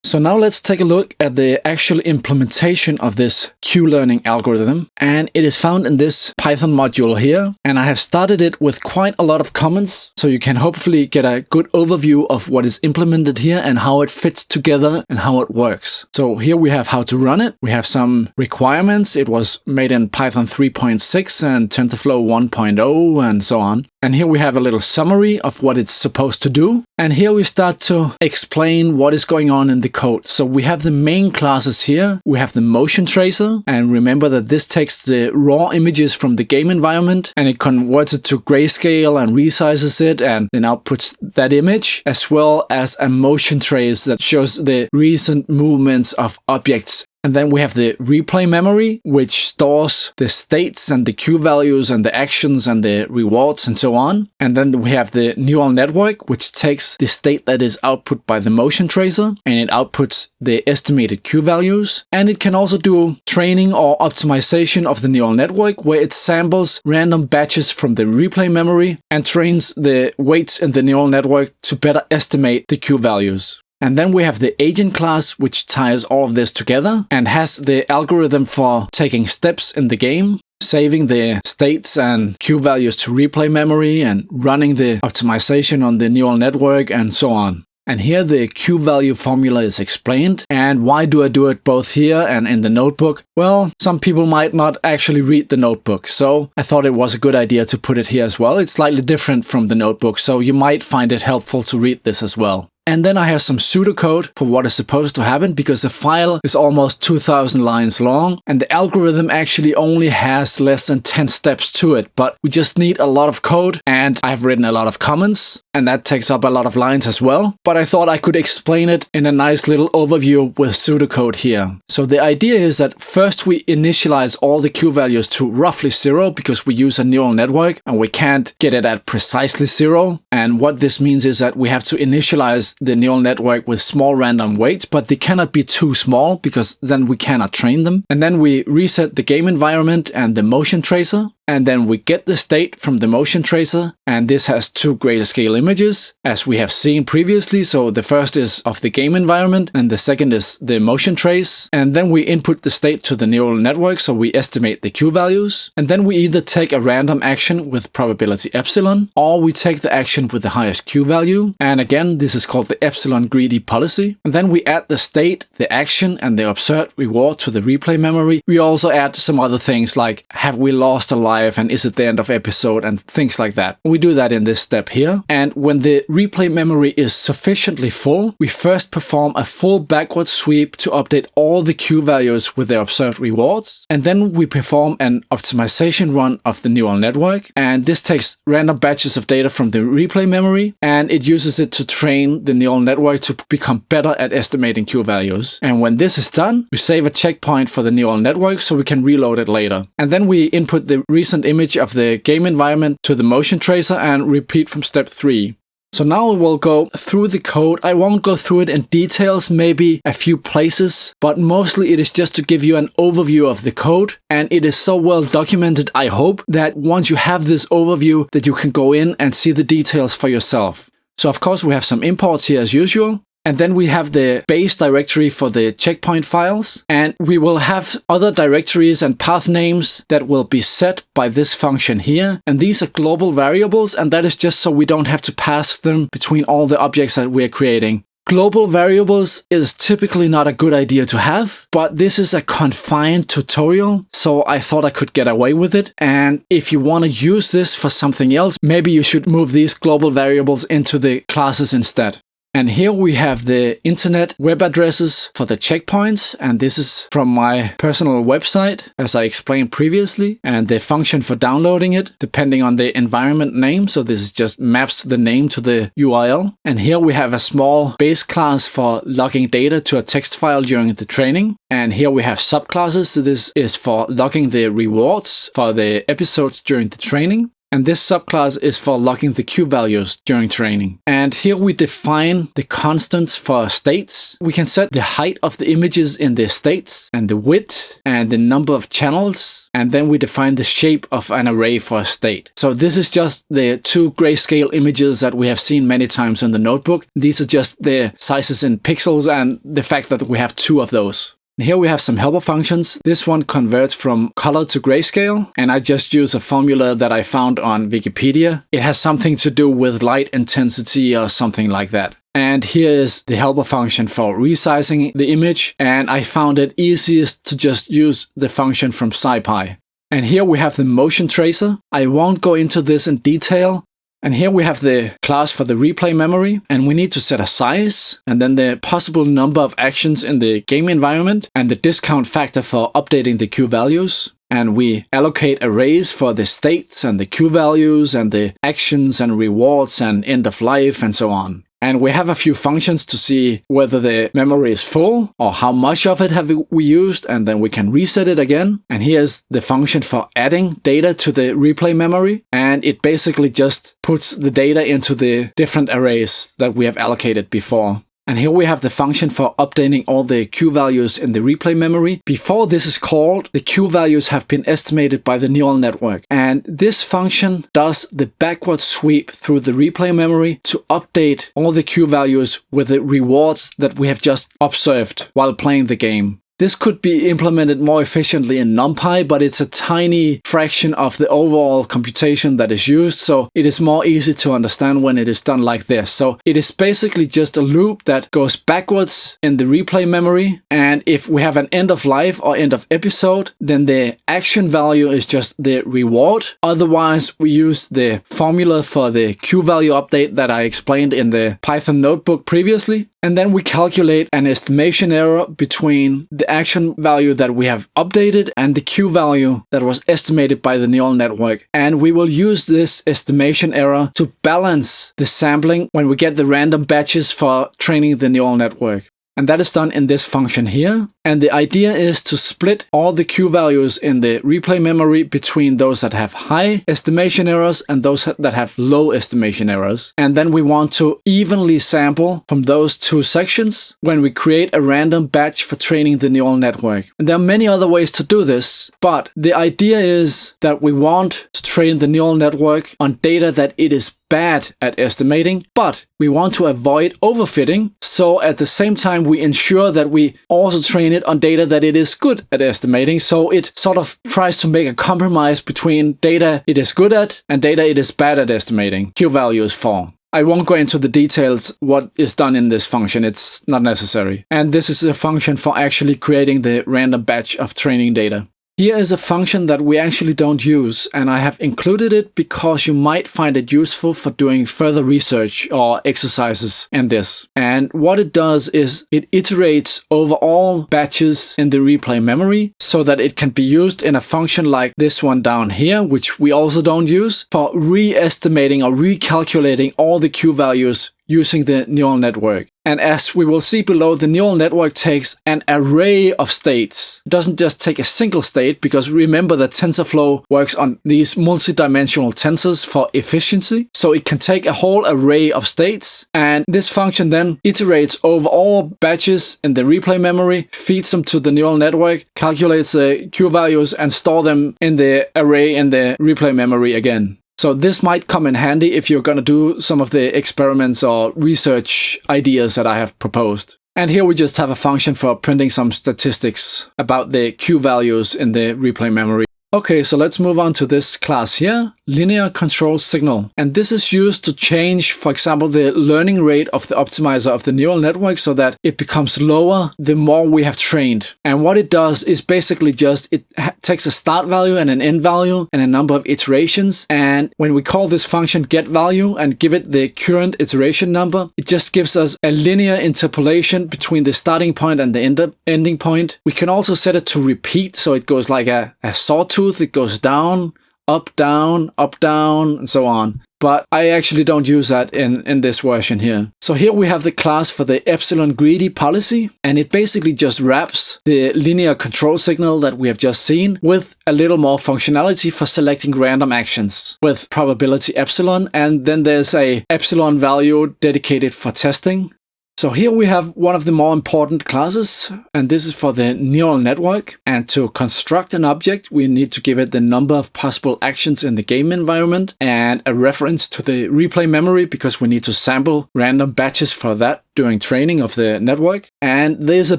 So now let's take a look at the actual implementation of this Q-learning algorithm, and it is found in this Python module here, and I have started it with quite a lot of comments, so you can hopefully get a good overview of what is implemented here and how it fits together and how it works. So here we have how to run it, we have some requirements, it was made in Python 3.6 and TensorFlow 1.0 and so on. And here we have a little summary of what it's supposed to do. And here we start to explain what is going on in the code. So we have the main classes here. We have the motion tracer. And remember that this takes the raw images from the game environment and it converts it to grayscale and resizes it and then outputs that image, as well as a motion trace that shows the recent movements of objects. And then we have the replay memory, which stores the states and the Q values and the actions and the rewards and so on. And then we have the neural network, which takes the state that is output by the motion tracer and it outputs the estimated Q values. And it can also do training or optimization of the neural network, where it samples random batches from the replay memory and trains the weights in the neural network to better estimate the Q values. And then we have the agent class, which ties all of this together and has the algorithm for taking steps in the game, saving the states and Q values to replay memory and running the optimization on the neural network and so on. And here the Q value formula is explained. And why do I do it both here and in the notebook? Well, some people might not actually read the notebook, so I thought it was a good idea to put it here as well. It's slightly different from the notebook, so you might find it helpful to read this as well. And then I have some pseudocode for what is supposed to happen, because the file is almost 2,000 lines long and the algorithm actually only has less than 10 steps to it. But we just need a lot of code, and I've written a lot of comments, and that takes up a lot of lines as well. But I thought I could explain it in a nice little overview with pseudocode here. So the idea is that first we initialize all the Q values to roughly 0, because we use a neural network and we can't get it at precisely 0. And what this means is that we have to initialize the neural network with small random weights, but they cannot be too small because then we cannot train them. And then we reset the game environment and the motion tracer. And then we get the state from the motion tracer, and this has 2 greater scale images, as we have seen previously. So the first is of the game environment, and the second is the motion trace. And then we input the state to the neural network, so we estimate the Q values. And then we either take a random action with probability epsilon, or we take the action with the highest Q value. And again, this is called the epsilon greedy policy. And then we add the state, the action, and the observed reward to the replay memory. We also add some other things like, have we lost a life, and is it the end of episode, and things like that. We do that in this step here. And when the replay memory is sufficiently full, we first perform a full backward sweep to update all the Q values with their observed rewards. And then we perform an optimization run of the neural network. And this takes random batches of data from the replay memory, and it uses it to train the neural network to become better at estimating Q values. And when this is done, we save a checkpoint for the neural network so we can reload it later. And then we input the recent image of the game environment to the motion tracer and repeat from step 3. So now we'll go through the code. I won't go through it in details, maybe a few places, but mostly it is just to give you an overview of the code. And it is so well documented, I hope, that once you have this overview, that you can go in and see the details for yourself. So of course we have some imports here as usual. And then we have the base directory for the checkpoint files. And we will have other directories and path names that will be set by this function here. And these are global variables, and that is just so we don't have to pass them between all the objects that we're creating. Global variables is typically not a good idea to have, but this is a confined tutorial, so I thought I could get away with it. And if you want to use this for something else, maybe you should move these global variables into the classes instead. And here we have the internet web addresses for the checkpoints, and this is from my personal website, as I explained previously, and the function for downloading it, depending on the environment name. So this just maps the name to the URL. And here we have a small base class for logging data to a text file during the training. And here we have subclasses. So this is for logging the rewards for the episodes during the training. And this subclass is for logging the Q values during training. And here we define the constants for states. We can set the height of the images in the states, and the width, and the number of channels. And then we define the shape of an array for a state. So this is just the 2 grayscale images that we have seen many times in the notebook. These are just the sizes in pixels and the fact that we have 2 of those. Here we have some helper functions. This one converts from color to grayscale, and I just use a formula that I found on Wikipedia. It has something to do with light intensity or something like that. And here is the helper function for resizing the image, and I found it easiest to just use the function from SciPy. And here we have the motion tracer. I won't go into this in detail. And here we have the class for the replay memory, and we need to set a size, and then the possible number of actions in the game environment, and the discount factor for updating the Q values. And we allocate arrays for the states and the Q values and the actions and rewards and end of life and so on. And we have a few functions to see whether the memory is full or how much of it have we used, and then we can reset it again. And here's the function for adding data to the replay memory. And it basically just puts the data into the different arrays that we have allocated before. And here we have the function for updating all the Q values in the replay memory. Before this is called, the Q values have been estimated by the neural network. And this function does the backward sweep through the replay memory to update all the Q values with the rewards that we have just observed while playing the game. This could be implemented more efficiently in NumPy, but it's a tiny fraction of the overall computation that is used, so it is more easy to understand when it is done like this. So it is basically just a loop that goes backwards in the replay memory, and if we have an end of life or end of episode, then the action value is just the reward. Otherwise, we use the formula for the Q-value update that I explained in the Python notebook previously, and then we calculate an estimation error between the action value that we have updated and the Q-value that was estimated by the neural network. And we will use this estimation error to balance the sampling when we get the random batches for training the neural network. And that is done in this function here. And the idea is to split all the Q values in the replay memory between those that have high estimation errors and those that have low estimation errors. And then we want to evenly sample from those two sections when we create a random batch for training the neural network. And there are many other ways to do this, but the idea is that we want to train the neural network on data that it is bad at estimating, but we want to avoid overfitting. So at the same time, we ensure that we also train it on data that it is good at estimating. So it sort of tries to make a compromise between data it is good at and data it is bad at estimating. Q value is 4. I won't go into the details what is done in this function. It's not necessary. And this is a function for actually creating the random batch of training data. Here is a function that we actually don't use, and I have included it because you might find it useful for doing further research or exercises in this. And what it does is it iterates over all batches in the replay memory so that it can be used in a function like this one down here, which we also don't use, for re-estimating or recalculating all the Q values using the neural network. And as we will see below, the neural network takes an array of states. It doesn't just take a single state, because remember that TensorFlow works on these multi-dimensional tensors for efficiency. So it can take a whole array of states, and this function then iterates over all batches in the replay memory, feeds them to the neural network, calculates the Q values, and store them in the array in the replay memory again. So this might come in handy if you're going to do some of the experiments or research ideas that I have proposed. And here we just have a function for printing some statistics about the Q values in the replay memory. Okay, so let's move on to this class here, linear control signal. And this is used to change, for example, the learning rate of the optimizer of the neural network so that it becomes lower the more we have trained. And what it does is basically just, it takes a start value and an end value and a number of iterations. And when we call this function getValue and give it the current iteration number, it just gives us a linear interpolation between the starting point and the ending point. We can also set it to repeat, so it goes like a sawtooth. It goes down, up, and so on. But I actually don't use that in this version here. So here we have the class for the epsilon greedy policy, and it basically just wraps the linear control signal that we have just seen with a little more functionality for selecting random actions with probability epsilon, and then there's a epsilon value dedicated for testing. So here we have one of the more important classes, and this is for the neural network. And to construct an object, we need to give it the number of possible actions in the game environment and a reference to the replay memory, because we need to sample random batches for that during training of the network. And there's a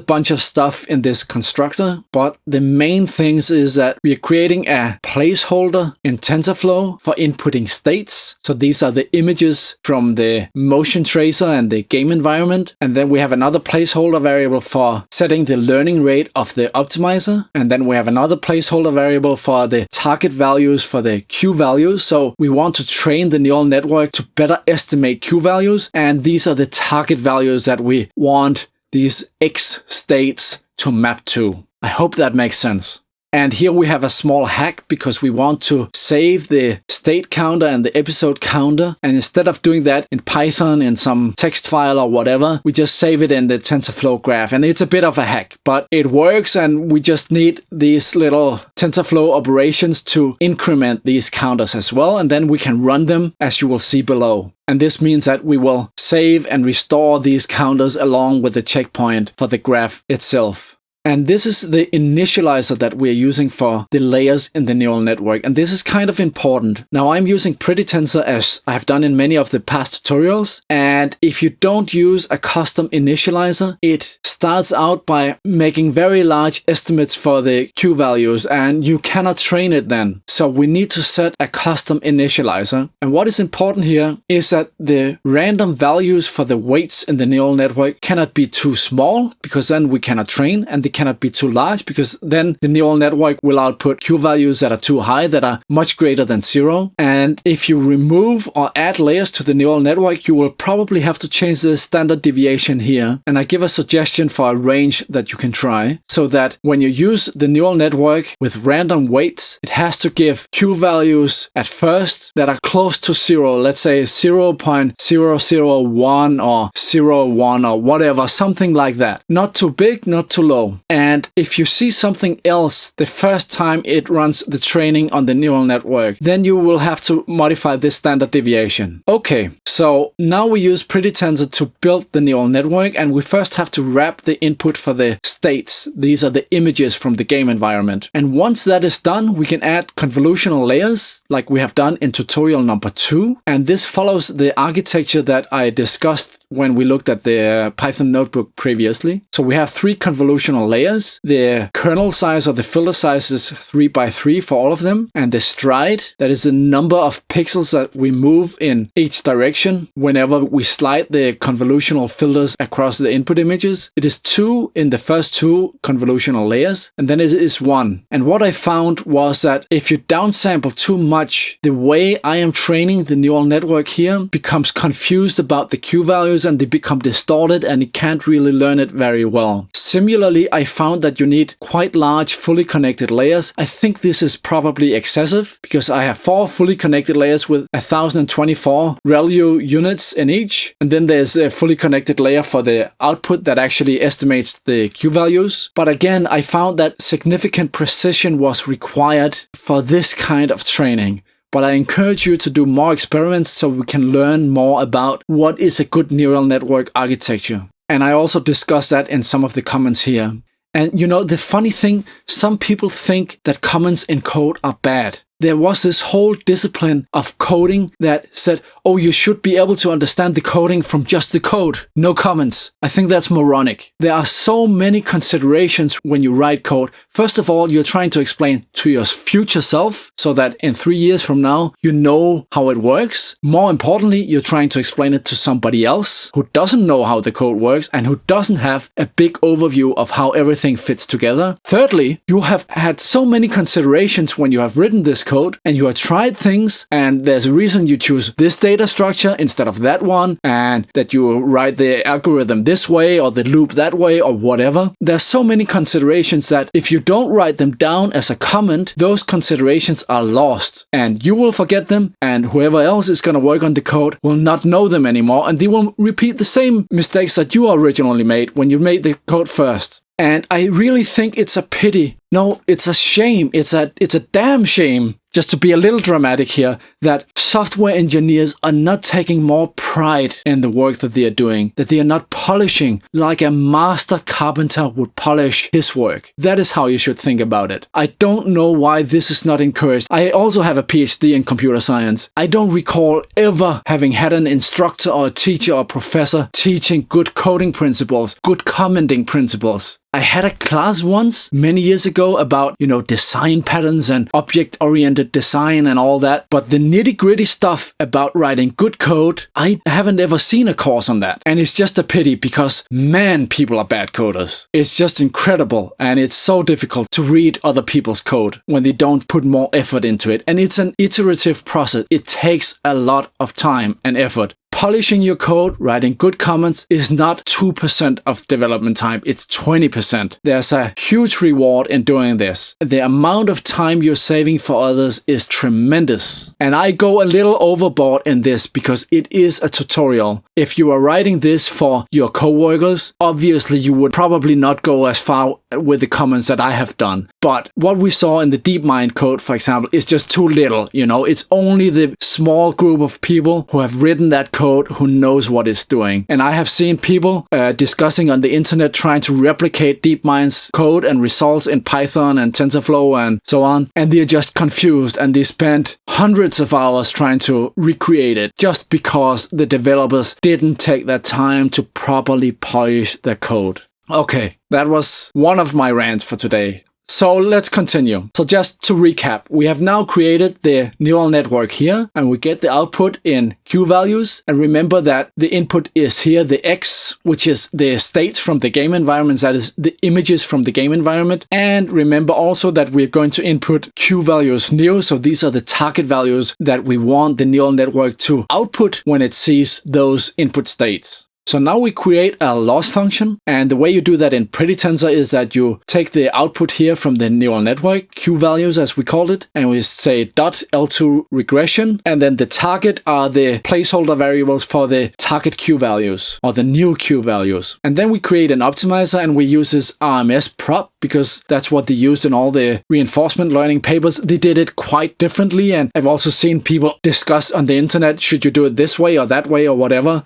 bunch of stuff in this constructor, but the main things is that we are creating a placeholder in TensorFlow for inputting states. So these are the images from the motion tracer and the game environment. And then we have another placeholder variable for setting the learning rate of the optimizer. And then we have another placeholder variable for the target values for the Q values. So we want to train the neural network to better estimate Q values. And these are the target values that we want these X states to map to. I hope that makes sense. And here we have a small hack, because we want to save the state counter and the episode counter. And instead of doing that in Python in some text file or whatever, we just save it in the TensorFlow graph. And it's a bit of a hack, but it works. And we just need these little TensorFlow operations to increment these counters as well. And then we can run them, as you will see below. And this means that we will save and restore these counters along with the checkpoint for the graph itself. And this is the initializer that we're using for the layers in the neural network. And this is kind of important. Now I'm using PrettyTensor as I've done in many of the past tutorials. And if you don't use a custom initializer, it starts out by making very large estimates for the Q values and you cannot train it then. So we need to set a custom initializer. And what is important here is that the random values for the weights in the neural network cannot be too small because then we cannot train, and they cannot be too large because then the neural network will output Q values that are too high, that are much greater than 0. And if you remove or add layers to the neural network, you will probably have to change the standard deviation here. And I give a suggestion for a range that you can try, so that when you use the neural network with random weights, it has to give Q values at first that are close to 0. Let's say 0.001 or 0.1 or whatever, something like that. Not too big, not too low. And if you see something else the first time it runs the training on the neural network, then you will have to modify this standard deviation. Okay, so now we use PrettyTensor to build the neural network, and we first have to wrap the input for the states. These are the images from the game environment. And once that is done, we can add convolutional layers like we have done in tutorial number 2. And this follows the architecture that I discussed when we looked at the Python notebook previously. So we have 3 convolutional layers. The kernel size or the filter size is 3 by 3 for all of them. And the stride, that is the number of pixels that we move in each direction whenever we slide the convolutional filters across the input images. It is 2 in the first 2 convolutional layers, and then it is 1. And what I found was that if you downsample too much, the way I am training the neural network here becomes confused about the Q values, and they become distorted and it can't really learn it very well. Similarly, I found that you need quite large fully connected layers. I think this is probably excessive because I have 4 fully connected layers with 1024 ReLU units in each. And then there's a fully connected layer for the output that actually estimates the Q values. But again, I found that significant precision was required for this kind of training. But I encourage you to do more experiments so we can learn more about what is a good neural network architecture. And I also discuss that in some of the comments here. And you know, the funny thing, some people think that comments in code are bad. There was this whole discipline of coding that said, oh, you should be able to understand the coding from just the code. No comments. I think that's moronic. There are so many considerations when you write code. First of all, you're trying to explain to your future self so that in 3 years from now, you know how it works. More importantly, you're trying to explain it to somebody else who doesn't know how the code works and who doesn't have a big overview of how everything fits together. Thirdly, you have had so many considerations when you have written this code and you have tried things, and there's a reason you choose this data structure instead of that one, and that you write the algorithm this way or the loop that way or whatever. There's so many considerations that if you don't write them down as a comment, those considerations are lost and you will forget them, and whoever else is going to work on the code will not know them anymore, and they will repeat the same mistakes that you originally made when you made the code first. And I really think it's a pity. No, it's a shame. It's a damn shame, just to be a little dramatic here, that software engineers are not taking more pride in the work that they are doing, that they are not polishing like a master carpenter would polish his work. That is how you should think about it. I don't know why this is not encouraged. I also have a PhD in computer science. I don't recall ever having had an instructor or a teacher or professor teaching good coding principles, good commenting principles. I had a class once, many years ago, about, design patterns and object-oriented design and all that. But the nitty-gritty stuff about writing good code, I haven't ever seen a course on that. And it's just a pity because, man, people are bad coders. It's just incredible. And it's so difficult to read other people's code when they don't put more effort into it. And it's an iterative process. It takes a lot of time and effort. Polishing your code, writing good comments is not 2% of development time, it's 20%. There's a huge reward in doing this. The amount of time you're saving for others is tremendous. And I go a little overboard in this because it is a tutorial. If you are writing this for your coworkers, obviously you would probably not go as far with the comments that I have done. But what we saw in the DeepMind code, for example, is just too little. It's only the small group of people who have written that code code who knows what it's doing. And I have seen people discussing on the internet trying to replicate DeepMind's code and results in Python and TensorFlow and so on. And they're just confused, and they spent hundreds of hours trying to recreate it just because the developers didn't take that time to properly polish their code. Okay, that was one of my rants for today. So let's continue. So just to recap, we have now created the neural network here, and we get the output in Q values. And remember that the input is here, the X, which is the states from the game environment, that is the images from the game environment. And remember also that we're going to input Q values new. So these are the target values that we want the neural network to output when it sees those input states. So now we create a loss function, and the way you do that in PrettyTensor is that you take the output here from the neural network, Q values as we called it, and we say .L2 regression, and then the target are the placeholder variables for the target Q values, or the new Q values. And then we create an optimizer, and we use this RMS prop, because that's what they used in all the reinforcement learning papers. They did it quite differently, and I've also seen people discuss on the internet, should you do it this way or that way or whatever.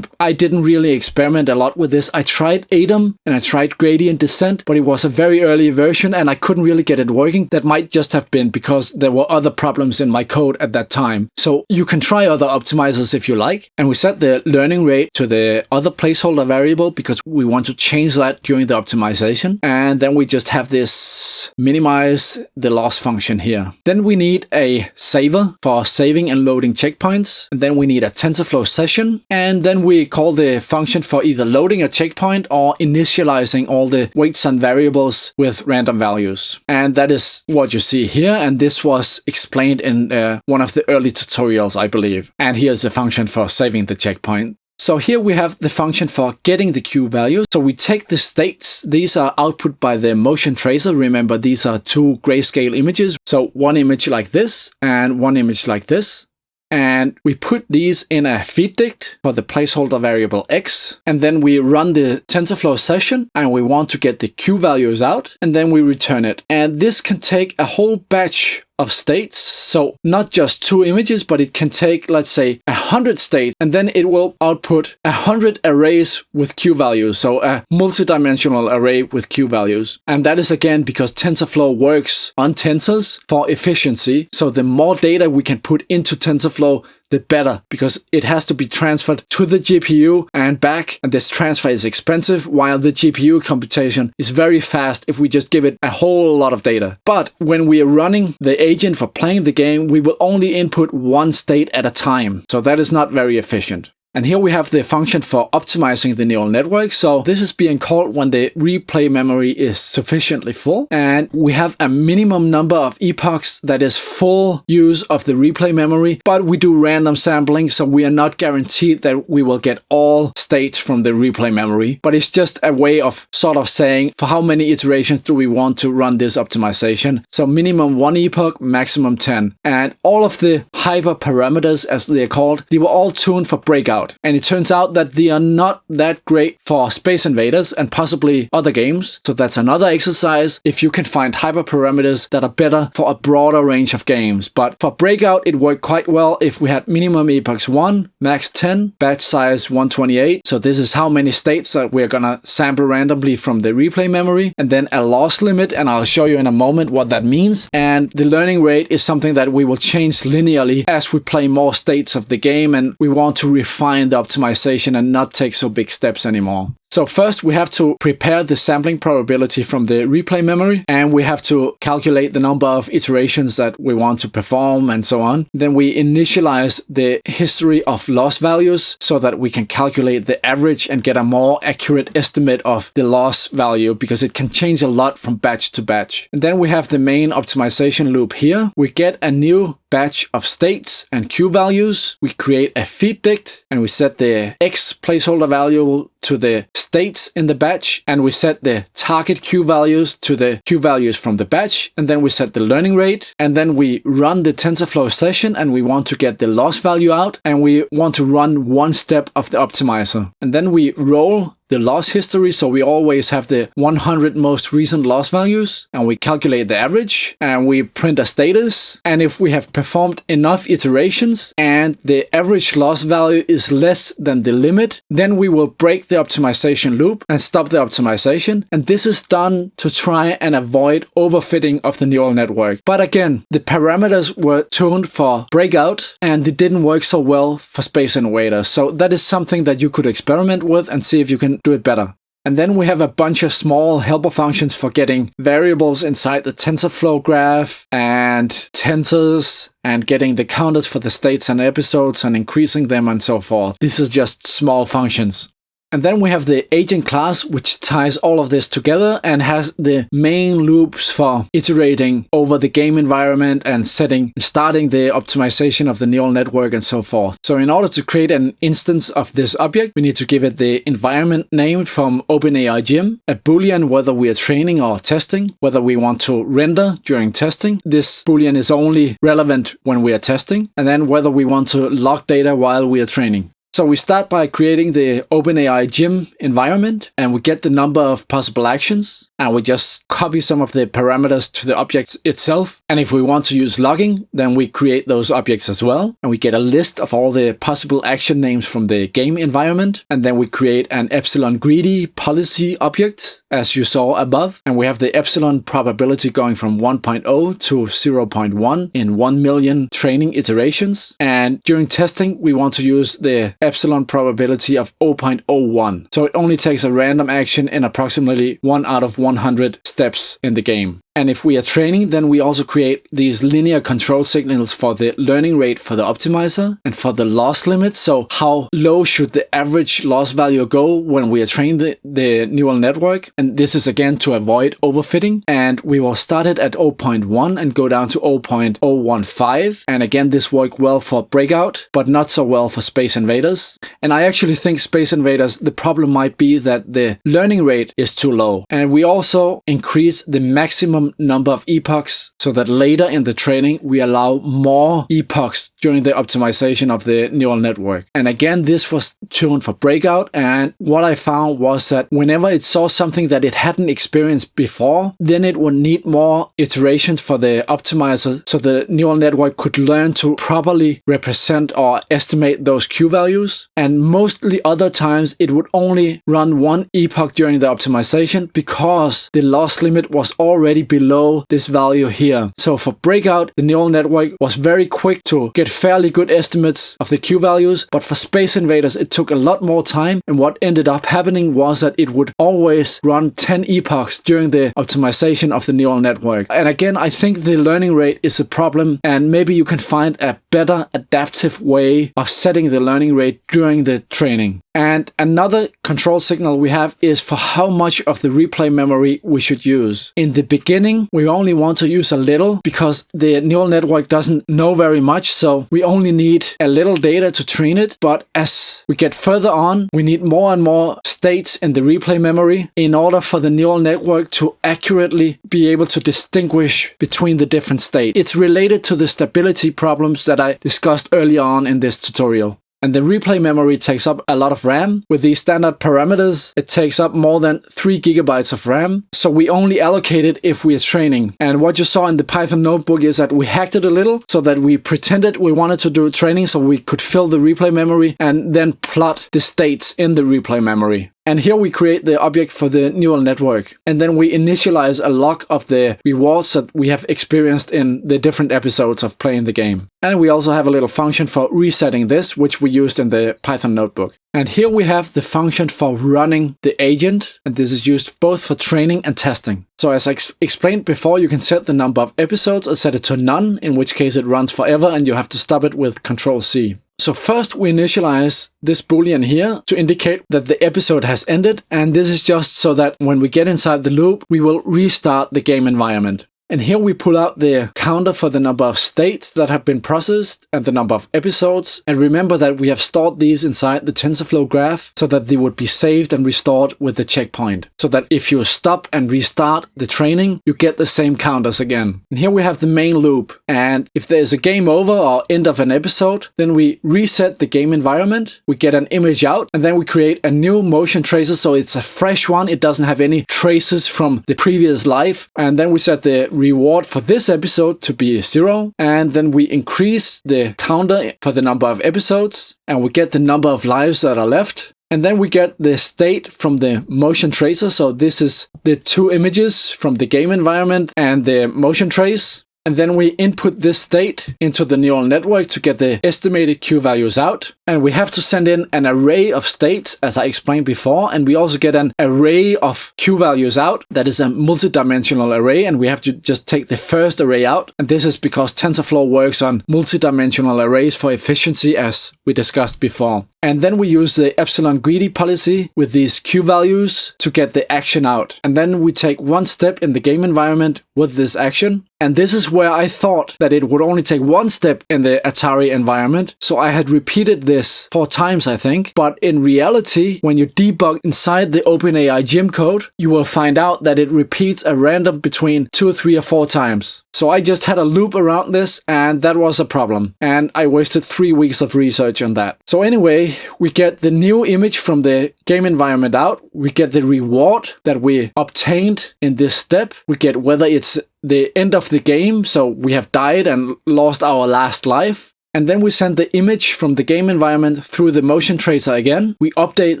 I didn't really experiment a lot with this. I tried ADAM and I tried gradient descent, but it was a very early version and I couldn't really get it working. That might just have been because there were other problems in my code at that time. So you can try other optimizers if you like. And we set the learning rate to the other placeholder variable because we want to change that during the optimization. And then we just have this minimize the loss function here. Then we need a saver for saving and loading checkpoints. And then we need a TensorFlow session. And then we call the function for either loading a checkpoint or initializing all the weights and variables with random values. And that is what you see here. And this was explained in one of the early tutorials, I believe. And here's the function for saving the checkpoint. So here we have the function for getting the Q value. So we take the states. These are output by the motion tracer. Remember, these are two grayscale images. So one image like this and one image like this. And we put these in a feed dict for the placeholder variable X. And then we run the TensorFlow session and we want to get the Q values out. And then we return it. And this can take a whole batch of states. So not just two images, but it can take, let's say, 100 states, and then it will output 100 arrays with Q values. So a multidimensional array with Q values. And that is again because TensorFlow works on tensors for efficiency. So the more data we can put into TensorFlow, the better, because it has to be transferred to the GPU and back, and this transfer is expensive, while the GPU computation is very fast if we just give it a whole lot of data. But when we are running the agent for playing the game, we will only input one state at a time, so that is not very efficient. And here we have the function for optimizing the neural network. So this is being called when the replay memory is sufficiently full. And we have a minimum number of epochs that is full use of the replay memory, but we do random sampling, so we are not guaranteed that we will get all states from the replay memory. But it's just a way of sort of saying for how many iterations do we want to run this optimization. So minimum 1 epoch, maximum 10. And all of the hyperparameters, as they are called, they were all tuned for Breakout. And it turns out that they are not that great for Space Invaders and possibly other games. So that's another exercise if you can find hyperparameters that are better for a broader range of games. But for Breakout, it worked quite well if we had minimum epochs 1, max 10, batch size 128. So this is how many states that we're gonna sample randomly from the replay memory. And then a loss limit, and I'll show you in a moment what that means. And the learning rate is something that we will change linearly as we play more states of the game, and we want to refine the optimization and not take so big steps anymore. So first we have to prepare the sampling probability from the replay memory, and we have to calculate the number of iterations that we want to perform and so on. Then we initialize the history of loss values so that we can calculate the average and get a more accurate estimate of the loss value, because it can change a lot from batch to batch. And then we have the main optimization loop here. We get a new batch of states and Q values. We create a feed dict and we set the X placeholder value to the states in the batch, and we set the target Q values to the Q values from the batch, and then we set the learning rate, and then we run the TensorFlow session and we want to get the loss value out, and we want to run one step of the optimizer. And then we roll the loss history, so we always have the 100 most recent loss values, and we calculate the average, and we print a status. And if we have performed enough iterations and the average loss value is less than the limit, then we will break the optimization loop and stop the optimization. And this is done to try and avoid overfitting of the neural network. But again, the parameters were tuned for Breakout, and they didn't work so well for Space Invader. So that is something that you could experiment with and see if you can do it better. And then we have a bunch of small helper functions for getting variables inside the TensorFlow graph and tensors and getting the counters for the states and episodes and increasing them and so forth. This is just small functions. And then we have the agent class, which ties all of this together and has the main loops for iterating over the game environment and starting the optimization of the neural network and so forth. So in order to create an instance of this object, we need to give it the environment name from OpenAI Gym, a boolean whether we are training or testing, whether we want to render during testing. This boolean is only relevant when we are testing, and then whether we want to log data while we are training. So we start by creating the OpenAI Gym environment, and we get the number of possible actions, and we just copy some of the parameters to the object itself. And if we want to use logging, then we create those objects as well, and we get a list of all the possible action names from the game environment, and then we create an epsilon greedy policy object, as you saw above, and we have the epsilon probability going from 1.0 to 0.1 in 1 million training iterations. And during testing, we want to use the epsilon probability of 0.01. So it only takes a random action in approximately 1 out of 100 steps in the game. And if we are training, then we also create these linear control signals for the learning rate for the optimizer and for the loss limit. So how low should the average loss value go when we are training the neural network? And this is again to avoid overfitting. And we will start it at 0.1 and go down to 0.015. And again, this worked well for Breakout, but not so well for Space Invaders. And I actually think Space Invaders, the problem might be that the learning rate is too low. And we also increase the maximum number of epochs so that later in the training we allow more epochs during the optimization of the neural network. And again, this was tuned for Breakout, and what I found was that whenever it saw something that it hadn't experienced before, then it would need more iterations for the optimizer so the neural network could learn to properly represent or estimate those Q values. And mostly other times it would only run one epoch during the optimization because the loss limit was already below this value here. So for Breakout, the neural network was very quick to get fairly good estimates of the Q values, but for Space Invaders it took a lot more time, and what ended up happening was that it would always run 10 epochs during the optimization of the neural network. And again, I think the learning rate is a problem, and maybe you can find a better adaptive way of setting the learning rate during the training. And another control signal we have is for how much of the replay memory we should use. In the beginning, we only want to use a little because the neural network doesn't know very much, so we only need a little data to train it. But as we get further on, we need more and more states in the replay memory in order for the neural network to accurately be able to distinguish between the different states. It's related to the stability problems that I discussed earlier on in this tutorial. And the replay memory takes up a lot of RAM. With these standard parameters, it takes up more than 3 gigabytes of RAM. So we only allocate it if we are training. And what you saw in the Python notebook is that we hacked it a little so that we pretended we wanted to do training so we could fill the replay memory and then plot the states in the replay memory. And here we create the object for the neural network. And then we initialize a log of the rewards that we have experienced in the different episodes of playing the game. And we also have a little function for resetting this, which we used in the Python notebook. And here we have the function for running the agent. And this is used both for training and testing. So as I explained before, you can set the number of episodes or set it to none, in which case it runs forever and you have to stop it with Control-C. So first we initialize this boolean here to indicate that the episode has ended, and this is just so that when we get inside the loop, we will restart the game environment. And here we pull out the counter for the number of states that have been processed and the number of episodes. And remember that we have stored these inside the TensorFlow graph so that they would be saved and restored with the checkpoint. So that if you stop and restart the training, you get the same counters again. And here we have the main loop. And if there's a game over or end of an episode, then we reset the game environment, we get an image out, and then we create a new motion tracer so it's a fresh one. It doesn't have any traces from the previous life. And then we set the reward for this episode to be 0. And then we increase the counter for the number of episodes, and we get the number of lives that are left. And then we get the state from the motion tracer. So this is the 2 images from the game environment and the motion trace. And then we input this state into the neural network to get the estimated Q values out. And we have to send in an array of states, as I explained before. And we also get an array of Q values out. That is a multidimensional array. And we have to just take the first array out. And this is because TensorFlow works on multidimensional arrays for efficiency, as we discussed before. And then we use the epsilon greedy policy with these Q values to get the action out. And then we take one step in the game environment with this action. And this is where I thought that it would only take one step in the Atari environment. So I had repeated this 4 times, I think. But in reality, when you debug inside the OpenAI gym code, you will find out that it repeats a random between 2, 3, or 4 times. So I just had a loop around this, and that was a problem. And I wasted 3 weeks of research on that. So anyway, we get the new image from the game environment out. We get the reward that we obtained in this step. We get whether it's the end of the game, so we have died and lost our last life. And then we send the image from the game environment through the motion tracer again. We update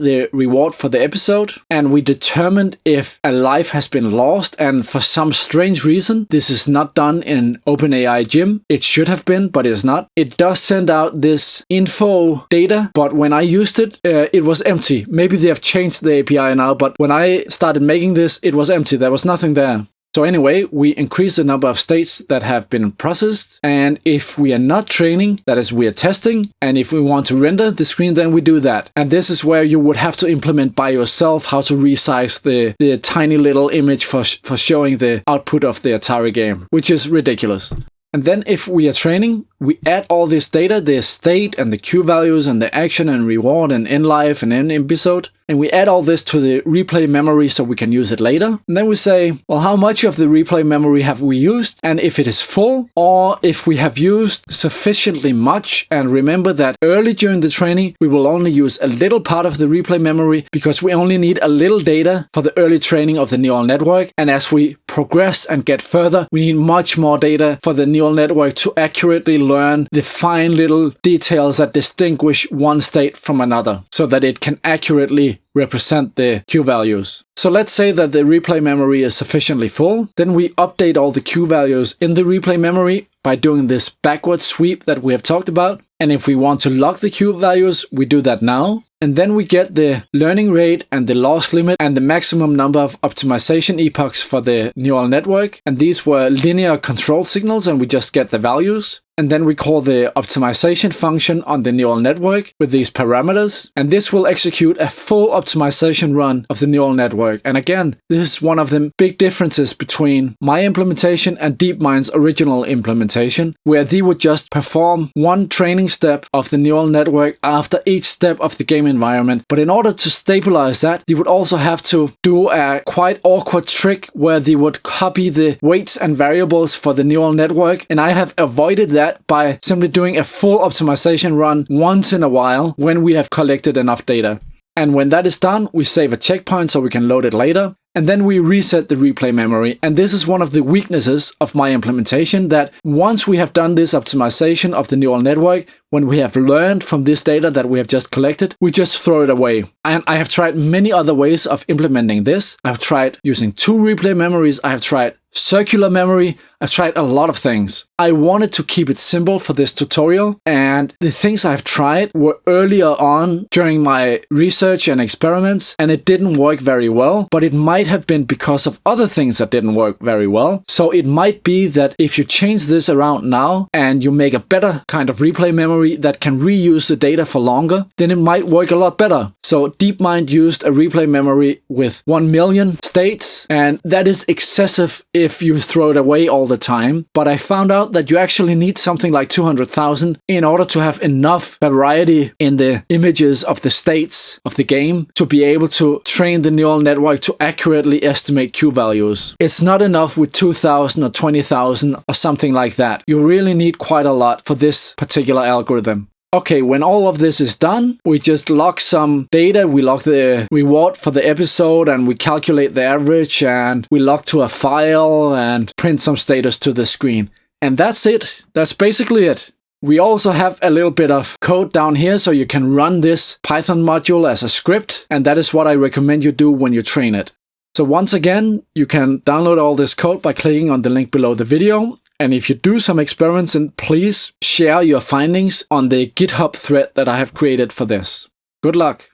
the reward for the episode, and we determined if a life has been lost. And for some strange reason, this is not done in OpenAI Gym. It should have been, but it's not. It does send out this info data, but when I used it, it was empty. Maybe they have changed the API now, but when I started making this, it was empty. There was nothing there. So anyway, we increase the number of states that have been processed. And if we are not training, that is, we are testing. And if we want to render the screen, then we do that. And this is where you would have to implement by yourself how to resize the tiny little image for showing the output of the Atari game, which is ridiculous. And then if we are training, we add all this data, the state and the Q values and the action and reward and end life and end episode. And we add all this to the replay memory so we can use it later. And then we say, well, how much of the replay memory have we used? And if it is full, or if we have used sufficiently much. And remember that early during the training, we will only use a little part of the replay memory because we only need a little data for the early training of the neural network. And as we progress and get further, we need much more data for the neural network to accurately learn the fine little details that distinguish one state from another so that it can accurately represent the Q values. So let's say that the replay memory is sufficiently full. Then we update all the Q values in the replay memory by doing this backward sweep that we have talked about. And if we want to lock the Q values, we do that now. And then we get the learning rate and the loss limit and the maximum number of optimization epochs for the neural network. And these were linear control signals, and we just get the values. And then we call the optimization function on the neural network with these parameters. And this will execute a full optimization run of the neural network. And again, this is one of the big differences between my implementation and DeepMind's original implementation, where they would just perform one training step of the neural network after each step of the game environment. But in order to stabilize that, they would also have to do a quite awkward trick where they would copy the weights and variables for the neural network. And I have avoided that by simply doing a full optimization run once in a while when we have collected enough data. And when that is done, we save a checkpoint so we can load it later. And then we reset the replay memory. And this is one of the weaknesses of my implementation, that once we have done this optimization of the neural network, when we have learned from this data that we have just collected, we just throw it away. And I have tried many other ways of implementing this. I've tried using 2 replay memories. I have tried circular memory. I've tried a lot of things. I wanted to keep it simple for this tutorial, and the things I've tried were earlier on during my research and experiments, and it didn't work very well, but it might have been because of other things that didn't work very well. So it might be that if you change this around now and you make a better kind of replay memory that can reuse the data for longer, then it might work a lot better. So DeepMind used a replay memory with 1 million states, and that is excessive if you throw it away all the time. But I found out that you actually need something like 200,000 in order to have enough variety in the images of the states of the game to be able to train the neural network to accurately estimate Q values. It's not enough with 2,000 or 20,000 or something like that. You really need quite a lot for this particular algorithm. Okay, when all of this is done, we just log some data, we log the reward for the episode, and we calculate the average, and we log to a file and print some status to the screen. And that's it. That's basically it. We also have a little bit of code down here so you can run this Python module as a script, and that is what I recommend you do when you train it. So once again, you can download all this code by clicking on the link below the video. And if you do some experiments, then please share your findings on the GitHub thread that I have created for this. Good luck!